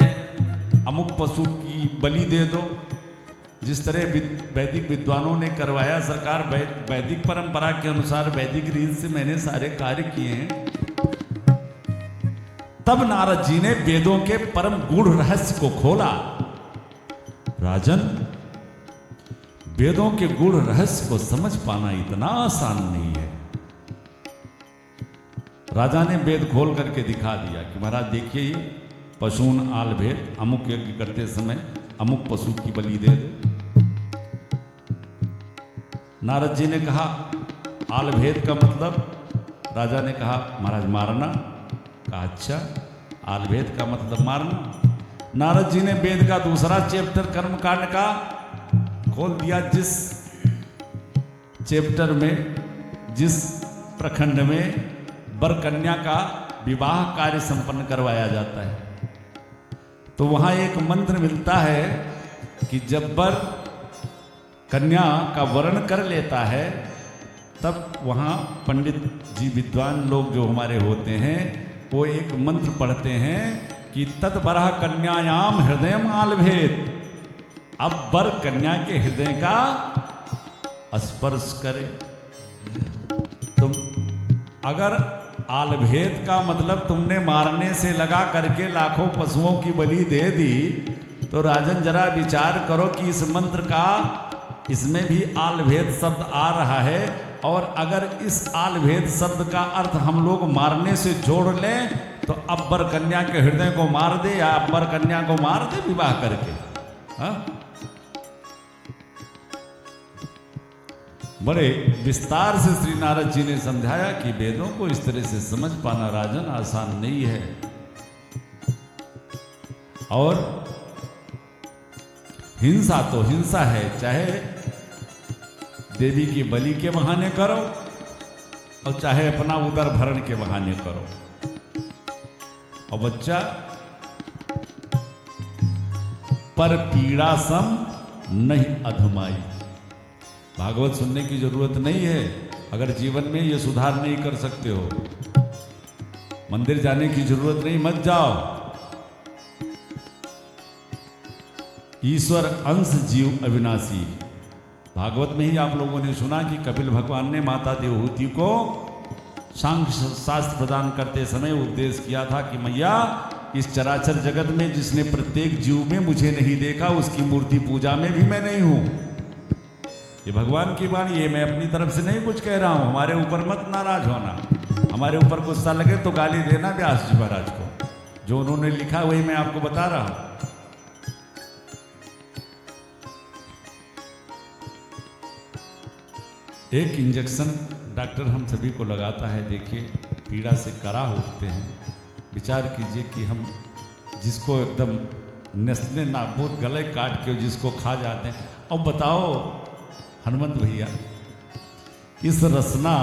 अमुक पशु की बलि दे दो, जिस तरह वैदिक विद्वानों ने करवाया, सरकार वैदिक परंपरा के अनुसार वैदिक रीत से मैंने सारे कार्य किए हैं। तब नारद जी ने वेदों के परम गूढ़ रहस्य को खोला। राजन, वेदों के गूढ़ रहस्य को समझ पाना इतना आसान नहीं है। राजा ने वेद खोल करके दिखा दिया कि महाराज देखिए, ये पशून आल भेद, अमुक यज्ञ करते समय अमुक पशु की बलि दे दो। नारद जी ने कहा, आल भेद का मतलब? राजा ने कहा, महाराज मारना। कहा, अच्छा, आल भेद का मतलब मारना। नारद जी ने वेद का दूसरा चैप्टर कर्मकांड का खोल दिया, जिस चैप्टर में, जिस प्रखंड में वर कन्या का विवाह कार्य संपन्न करवाया जाता है, तो वहां एक मंत्र मिलता है कि जब वर कन्या का वर्ण कर लेता है, तब वहां पंडित जी, विद्वान लोग जो हमारे होते हैं, वो एक मंत्र पढ़ते हैं कि तत्परः कन्यायाम हृदय आल भेद। अब वर कन्या के हृदय का स्पर्श करे। तुम अगर आल भेद का मतलब तुमने मारने से लगा करके लाखों पशुओं की बलि दे दी, तो राजन जरा विचार करो कि इस मंत्र का, इसमें भी आल भेद शब्द आ रहा है, और अगर इस आल भेद शब्द का अर्थ हम लोग मारने से जोड़ लें, तो अब्बर कन्या के हृदय को मार दे या अब्बर कन्या को मार दे विवाह करके। हा? बड़े विस्तार से श्री नारद जी ने समझाया कि वेदों को इस तरह से समझ पाना राजन आसान नहीं है। और हिंसा तो हिंसा है, चाहे देवी की बलि के बहाने करो और चाहे अपना उदर भरण के बहाने करो। और बच्चा, पर पीड़ा सम नहीं अधमाई। भागवत सुनने की जरूरत नहीं है अगर जीवन में ये सुधार नहीं कर सकते हो। मंदिर जाने की जरूरत नहीं, मत जाओ। ईश्वर अंश जीव अविनाशी। भागवत में ही आप लोगों ने सुना कि कपिल भगवान ने माता देवहूति को सांख्य शास्त्र प्रदान करते समय उपदेश किया था कि मैया, इस चराचर जगत में जिसने प्रत्येक जीव में मुझे नहीं देखा, उसकी मूर्ति पूजा में भी मैं नहीं हूं। ये भगवान की वाणी, ये मैं अपनी तरफ से नहीं कुछ कह रहा हूं। हमारे ऊपर मत नाराज होना, हमारे ऊपर गुस्सा लगे तो गाली देना व्यास जी महाराज को। जो उन्होंने लिखा वही मैं आपको बता रहा हूं। एक इंजेक्शन डॉक्टर हम सभी को लगाता है, देखिए पीड़ा से करा उठते हैं। विचार कीजिए कि हम जिसको एकदम नस्ले नाबूद गले काट के जिसको खा जाते हैं। अब बताओ हनुमंत भैया, इस रसना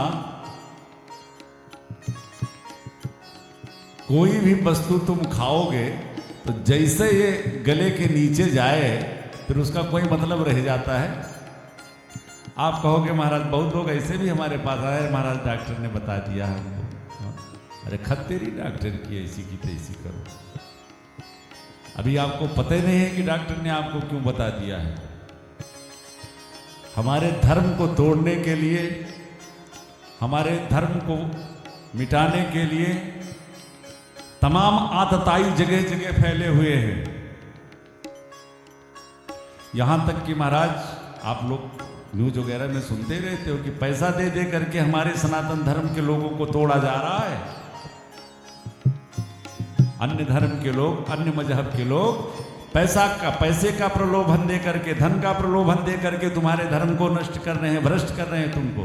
कोई भी वस्तु तुम खाओगे तो जैसे ये गले के नीचे जाए फिर उसका कोई मतलब रह जाता है। आप कहोगे महाराज बहुत लोग ऐसे भी हमारे पास आए, महाराज डॉक्टर ने बता दिया हमको। अरे खत तेरी डॉक्टर की ऐसी की तैसी करो, अभी आपको पता ही नहीं है कि डॉक्टर ने आपको क्यों बता दिया है। हमारे धर्म को तोड़ने के लिए, हमारे धर्म को मिटाने के लिए तमाम आतताई जगह जगह फैले हुए हैं। यहां तक कि महाराज आप लोग न्यूज वगैरह में सुनते रहते हो कि पैसा दे दे करके हमारे सनातन धर्म के लोगों को तोड़ा जा रहा है। अन्य धर्म के लोग, अन्य मजहब के लोग पैसे का प्रलोभन दे करके, धन का प्रलोभन दे करके तुम्हारे धर्म को नष्ट कर रहे हैं, भ्रष्ट कर रहे हैं तुमको।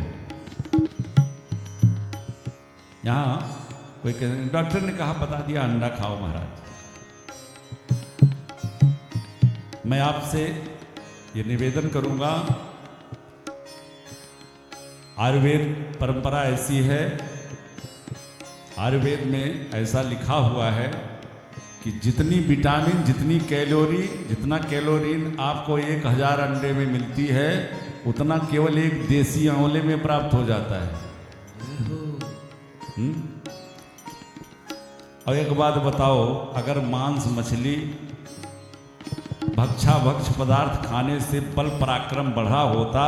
यहां कोई डॉक्टर ने कहा बता दिया अंडा खाओ महाराज। मैं आपसे ये निवेदन करूंगा, आयुर्वेद परंपरा ऐसी है, आयुर्वेद में ऐसा लिखा हुआ है कि जितनी विटामिन, जितनी कैलोरी, जितना कैलोरीन आपको 1000 अंडे में मिलती है उतना केवल एक देसी आंवले में प्राप्त हो जाता है। और एक बात बताओ, अगर मांस मछली भक्ष पदार्थ खाने से बल पराक्रम बढ़ा होता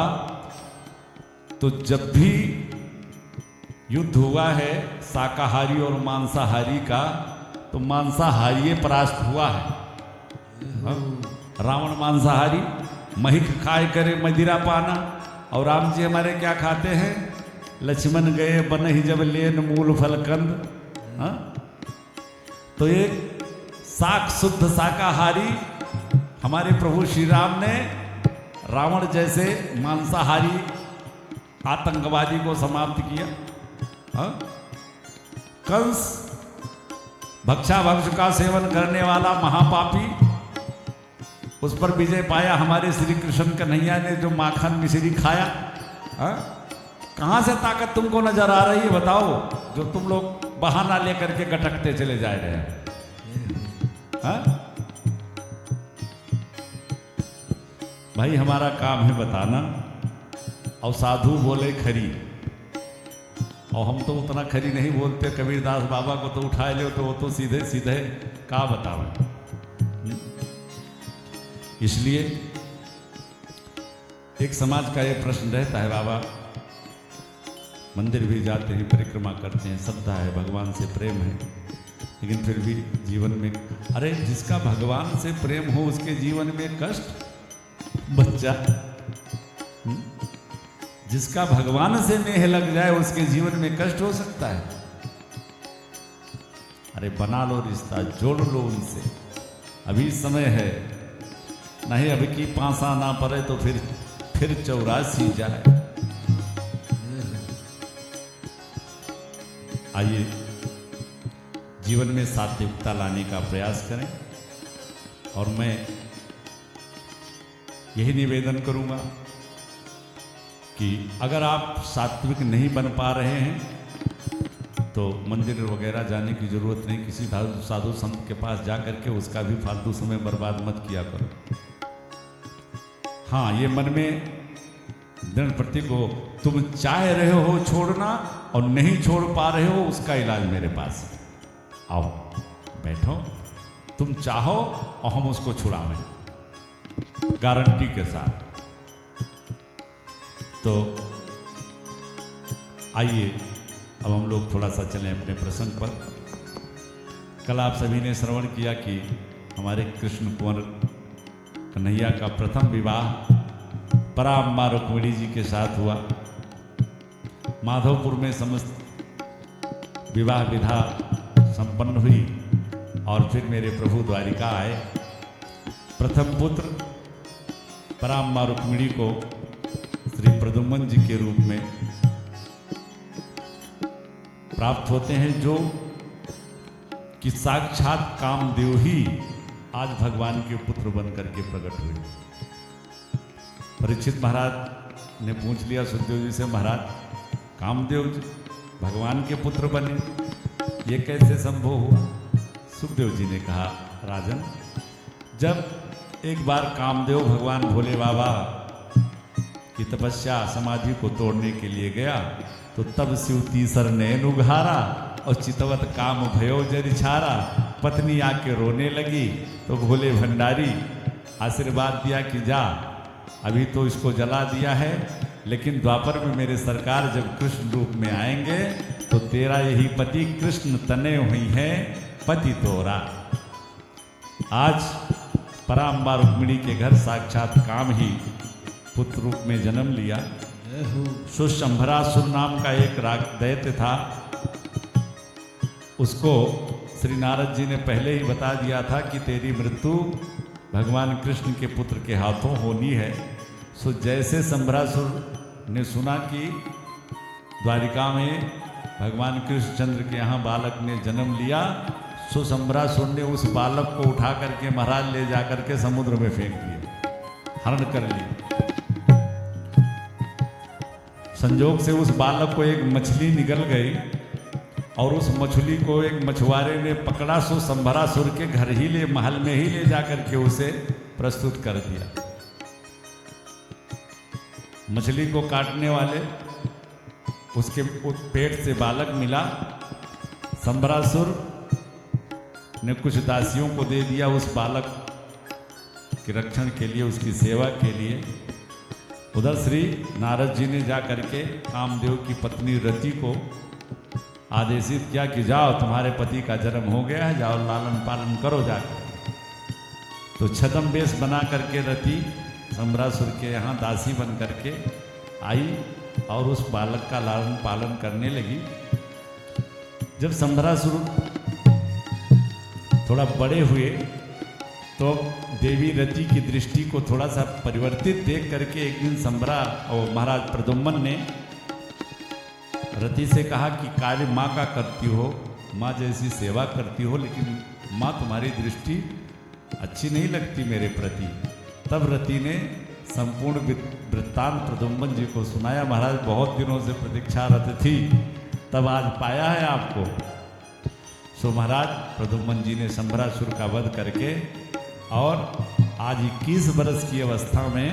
तो जब भी युद्ध हुआ है शाकाहारी और मांसाहारी का तो मांसाहारी परास्त हुआ है। रावण मांसाहारी, महिक खाए करे मदिरा पाना, और राम जी हमारे क्या खाते हैं? लक्ष्मण गए बन ही जब लेन मूल फलकंद। तो एक साक शुद्ध शाकाहारी हमारे प्रभु श्री राम ने रावण जैसे मांसाहारी आतंकवादी को समाप्त किया। कंस भक्ष का सेवन करने वाला महापापी, उस पर विजय पाया हमारे श्री कृष्ण कन्हैया ने जो माखन मिश्री खाया। कहां से ताकत तुमको नजर आ रही है बताओ, जो तुम लोग बहाना लेकर के गटकते चले जा रहे हैं। भाई हमारा काम है बताना, और साधु बोले खरी, और हम तो उतना खरी नहीं बोलते। कबीरदास बाबा को तो उठा ले तो वो तो सीधे सीधे का बताओ। इसलिए एक समाज का ये प्रश्न रहता है, बाबा मंदिर भी जाते हैं, परिक्रमा करते हैं, श्रद्धा है, भगवान से प्रेम है, लेकिन फिर भी जीवन में, अरे जिसका भगवान से प्रेम हो उसके जीवन में कष्ट। बच्चा जिसका भगवान से नेह लग जाए उसके जीवन में कष्ट हो सकता है? अरे बना लो रिश्ता, जोड़ लो उनसे, अभी समय है, नहीं अभी की पासा ना पड़े तो फिर 84 जाए। आइए जीवन में सात्विकता लाने का प्रयास करें, और मैं यही निवेदन करूंगा कि अगर आप सात्विक नहीं बन पा रहे हैं तो मंदिर वगैरह जाने की जरूरत नहीं, किसी साधु संत के पास जा करके उसका भी फालतू समय बर्बाद मत किया करो। हाँ, ये मन में दृढ़ प्रतीक हो, तुम चाह रहे हो छोड़ना और नहीं छोड़ पा रहे हो, उसका इलाज मेरे पास है। आओ बैठो, तुम चाहो और हम उसको छुड़ावें गारंटी के साथ। तो आइए अब हम लोग थोड़ा सा चलें अपने प्रसंग पर। कल आप सभी ने श्रवण किया कि हमारे कृष्ण कुंवर कन्हैया का प्रथम विवाह पराम्बा रुक्मिणी जी के साथ हुआ। माधवपुर में समस्त विवाह विधा संपन्न हुई और फिर मेरे प्रभु द्वारिका आए। प्रथम पुत्र पराम्बा रुक्मिणी को श्री प्रद्युम्न जी के रूप में प्राप्त होते हैं, जो कि साक्षात कामदेव ही आज भगवान के पुत्र बन करके प्रकट हुए। परीक्षित महाराज ने पूछ लिया सुखदेव जी से, महाराज कामदेव जी भगवान के पुत्र बने, ये कैसे संभव हुआ? सुखदेव जी ने कहा, राजन, जब एक बार कामदेव भगवान भोले बाबा की तपस्या समाधि को तोड़ने के लिए गया तो तब शिव तीसर नयन उघारा और चितवत काम भयो जरि छारा। पत्नी आके रोने लगी तो भोले भंडारी आशीर्वाद दिया कि जा, अभी तो इसको जला दिया है, लेकिन द्वापर में मेरे सरकार जब कृष्ण रूप में आएंगे तो तेरा यही पति कृष्ण तने हुई है पति तोरा। आज पराम्बा रुक्मिणी के घर साक्षात काम ही पुत्र रूप में जन्म लिया। जय हो। सुशंभरासुर नाम का एक दैत्य था, उसको श्री नारद जी ने पहले ही बता दिया था कि तेरी मृत्यु भगवान कृष्ण के पुत्र के हाथों होनी है। सो जैसे संभरासुर ने सुना कि द्वारिका में भगवान कृष्णचंद्र के यहाँ बालक ने जन्म लिया, सो संभरासुर ने उस बालक को उठा करके महाराज ले जा करके समुद्र में फेंक दिया, हरण कर लिया। संजोग से उस बालक को एक मछली निगल गई और उस मछली को एक मछुआरे ने पकड़ा, सो संभरासुर के घर ही ले महल में ही ले जाकर के उसे प्रस्तुत कर दिया। मछली को काटने वाले उसके पेट से बालक मिला। संभरासुर ने कुछ दासियों को दे दिया उस बालक के रक्षण के लिए, उसकी सेवा के लिए। उधर श्री नारद जी ने जा करके कामदेव की पत्नी रति को आदेशित किया कि जाओ, तुम्हारे पति का जन्म हो गया है, जाओ लालन पालन करो जाकर। तो छद्म वेश बना करके रति संभरासुर के यहाँ दासी बन करके आई और उस बालक का लालन पालन करने लगी। जब संभरासुर थोड़ा बड़े हुए तो देवी रति की दृष्टि को थोड़ा सा परिवर्तित देख करके एक दिन संभरा और महाराज प्रद्युम्न ने रति से कहा कि कार्य माँ का करती हो, माँ जैसी सेवा करती हो, लेकिन माँ तुम्हारी दृष्टि अच्छी नहीं लगती मेरे प्रति। तब रति ने संपूर्ण वृत्तांत प्रद्युम्न जी को सुनाया। महाराज बहुत दिनों से प्रतीक्षारत थी, तब आज पाया है आपको। सो महाराज प्रद्युम्न जी ने संभरासुर का वध करके और आज 21 वर्ष की अवस्था में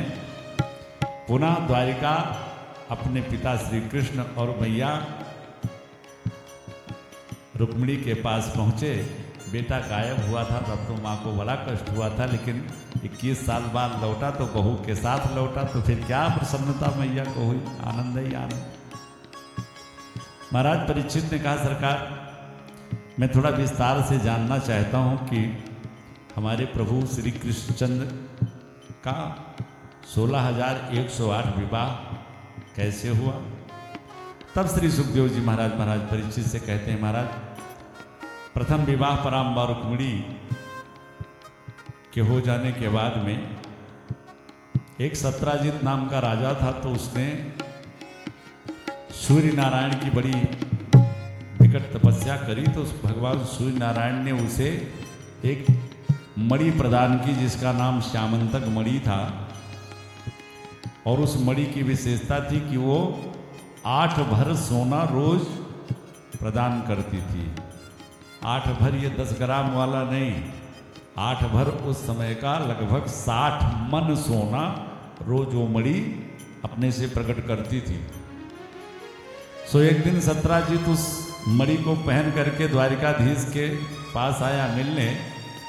पुनः द्वारिका अपने पिता श्री कृष्ण और मैया रुक्मिणी के पास पहुँचे। बेटा गायब हुआ था, तब तो माँ को बड़ा कष्ट हुआ था, लेकिन 21 साल बाद लौटा तो बहू के साथ लौटा, तो फिर क्या प्रसन्नता मैया को हुई, आनंद ही आनंद। महाराज परीक्षित ने कहा, सरकार मैं थोड़ा विस्तार से जानना चाहता हूँ कि हमारे प्रभु श्री कृष्णचंद्र का 16,108 विवाह कैसे हुआ। तब श्री सुखदेव जी महाराज परीक्षित से कहते हैं, महाराज प्रथम विवाह पराम्बा रुक्मिणी के हो जाने के बाद में एक सत्राजित नाम का राजा था, तो उसने सूर्य नारायण की बड़ी विकट तपस्या करी। तो भगवान सूर्य नारायण ने उसे एक मणि प्रदान की जिसका नाम श्यामंतक मणि था, और उस मणि की विशेषता थी कि वो 8 भर सोना रोज प्रदान करती थी। 8 भर ये 10 ग्राम वाला नहीं, 8 भर उस समय का लगभग 60 मन सोना रोज वो मणि अपने से प्रकट करती थी। सो एक दिन सत्राजित उस मणि को पहन करके द्वारिकाधीश के पास आया मिलने।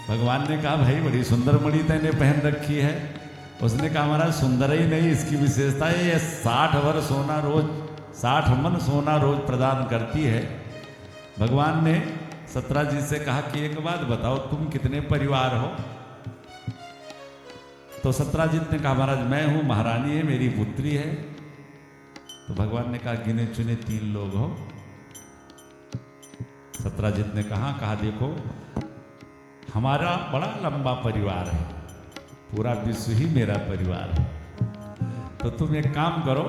भगवान ने कहा, भाई बड़ी सुंदर मणि तैने पहन रखी है। उसने कहा, महाराज सुंदर ही नहीं, इसकी विशेषता है ये 60 भर सोना रोज, 60 मन सोना रोज प्रदान करती है। भगवान ने सत्राजित से कहा कि एक बात बताओ, तुम कितने परिवार हो। तो सत्राजित ने कहा, महाराज मैं हूँ, महारानी है, मेरी पुत्री है। तो भगवान ने कहा, गिने चुने 3 लोग हो। सत्राजित ने कहा देखो हमारा बड़ा लंबा परिवार है, पूरा विश्व ही मेरा परिवार है। तो तुम एक काम करो,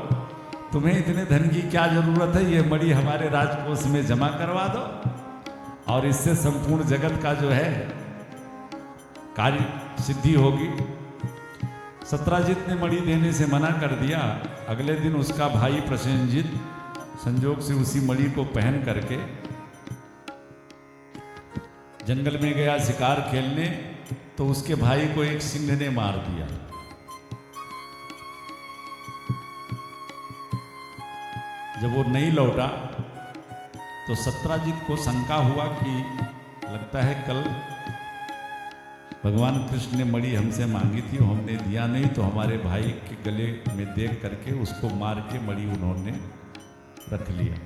तुम्हें इतने धन की क्या जरूरत है, ये मणि हमारे राजकोष में जमा करवा दो और इससे संपूर्ण जगत का जो है कार्य सिद्धि होगी। सत्राजित ने मणि देने से मना कर दिया। अगले दिन उसका भाई प्रसेनजित संजोग से उसी मणि को पहन करके जंगल में गया शिकार खेलने, तो उसके भाई को एक सिंह ने मार दिया। जब वो नहीं लौटा तो सत्राजित को शंका हुआ कि लगता है कल भगवान कृष्ण ने मणि हमसे मांगी थी, हमने दिया नहीं, तो हमारे भाई के गले में देख करके उसको मार के मणि उन्होंने रख लिया।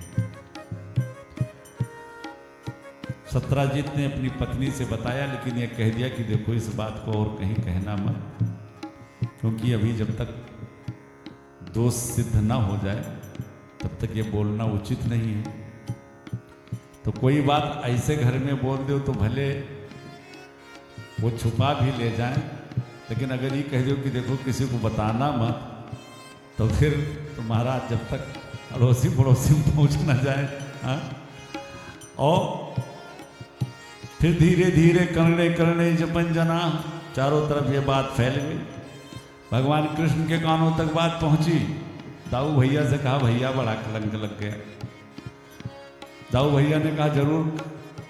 सत्राजित ने अपनी पत्नी से बताया, लेकिन यह कह दिया कि देखो इस बात को और कहीं कहना मत, क्योंकि अभी जब तक दोष सिद्ध ना हो जाए तब तक ये बोलना उचित नहीं है। तो कोई बात ऐसे घर में बोल दो तो भले वो छुपा भी ले जाएं, लेकिन अगर ये कह दो कि देखो किसी को बताना मत, तो फिर तो महाराज जब तक अड़ोसी पड़ोसी में पहुँच ना जाए। हाँ, और फिर धीरे धीरे करने करने जपन जना, चारों तरफ ये बात फैल गई। भगवान कृष्ण के कानों तक बात पहुंची। दाऊ भैया से कहा, भैया बड़ा कलंक लग गया। दाऊ भैया ने कहा, जरूर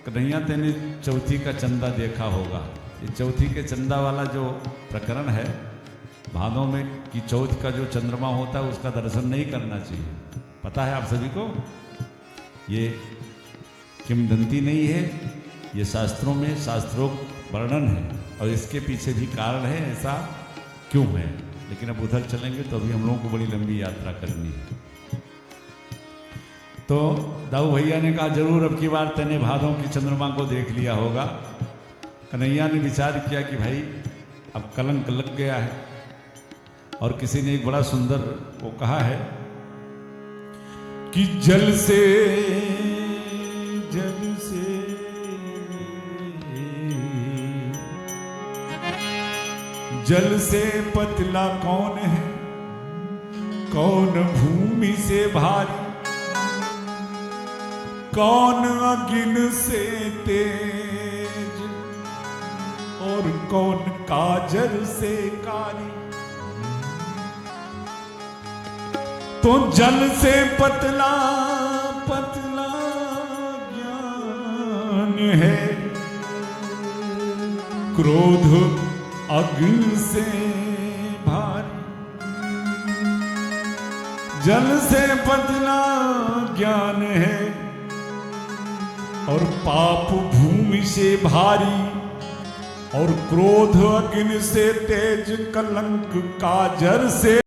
कन्हैया तेने चौथी का चंदा देखा होगा। ये चौथी के चंदा वाला जो प्रकरण है, भादों में की चौथ का जो चंद्रमा होता है उसका दर्शन नहीं करना चाहिए। पता है आप सभी को, ये किंवदंती नहीं है, ये शास्त्रों में शास्त्रोक्त वर्णन है, और इसके पीछे भी कारण है ऐसा क्यों है। लेकिन अब उधर चलेंगे तो अभी हम लोगों को बड़ी लंबी यात्रा करनी है। तो दाऊ भैया ने कहा, जरूर अब की बार तेने भादों की चंद्रमा को देख लिया होगा। कन्हैया ने विचार किया कि भाई अब कलंक लग गया है, और किसी ने एक बड़ा सुंदर वो कहा है कि जल से जल से पतला कौन है, कौन भूमि से भारी, कौन अग्नि से तेज, और कौन काजर से कारी। तो जल से पतला पतला ज्ञान है, क्रोध अग्नि से भारी। जल से पतला ज्ञान है, और पाप भूमि से भारी, और क्रोध अग्नि से तेज, कलंक काजर से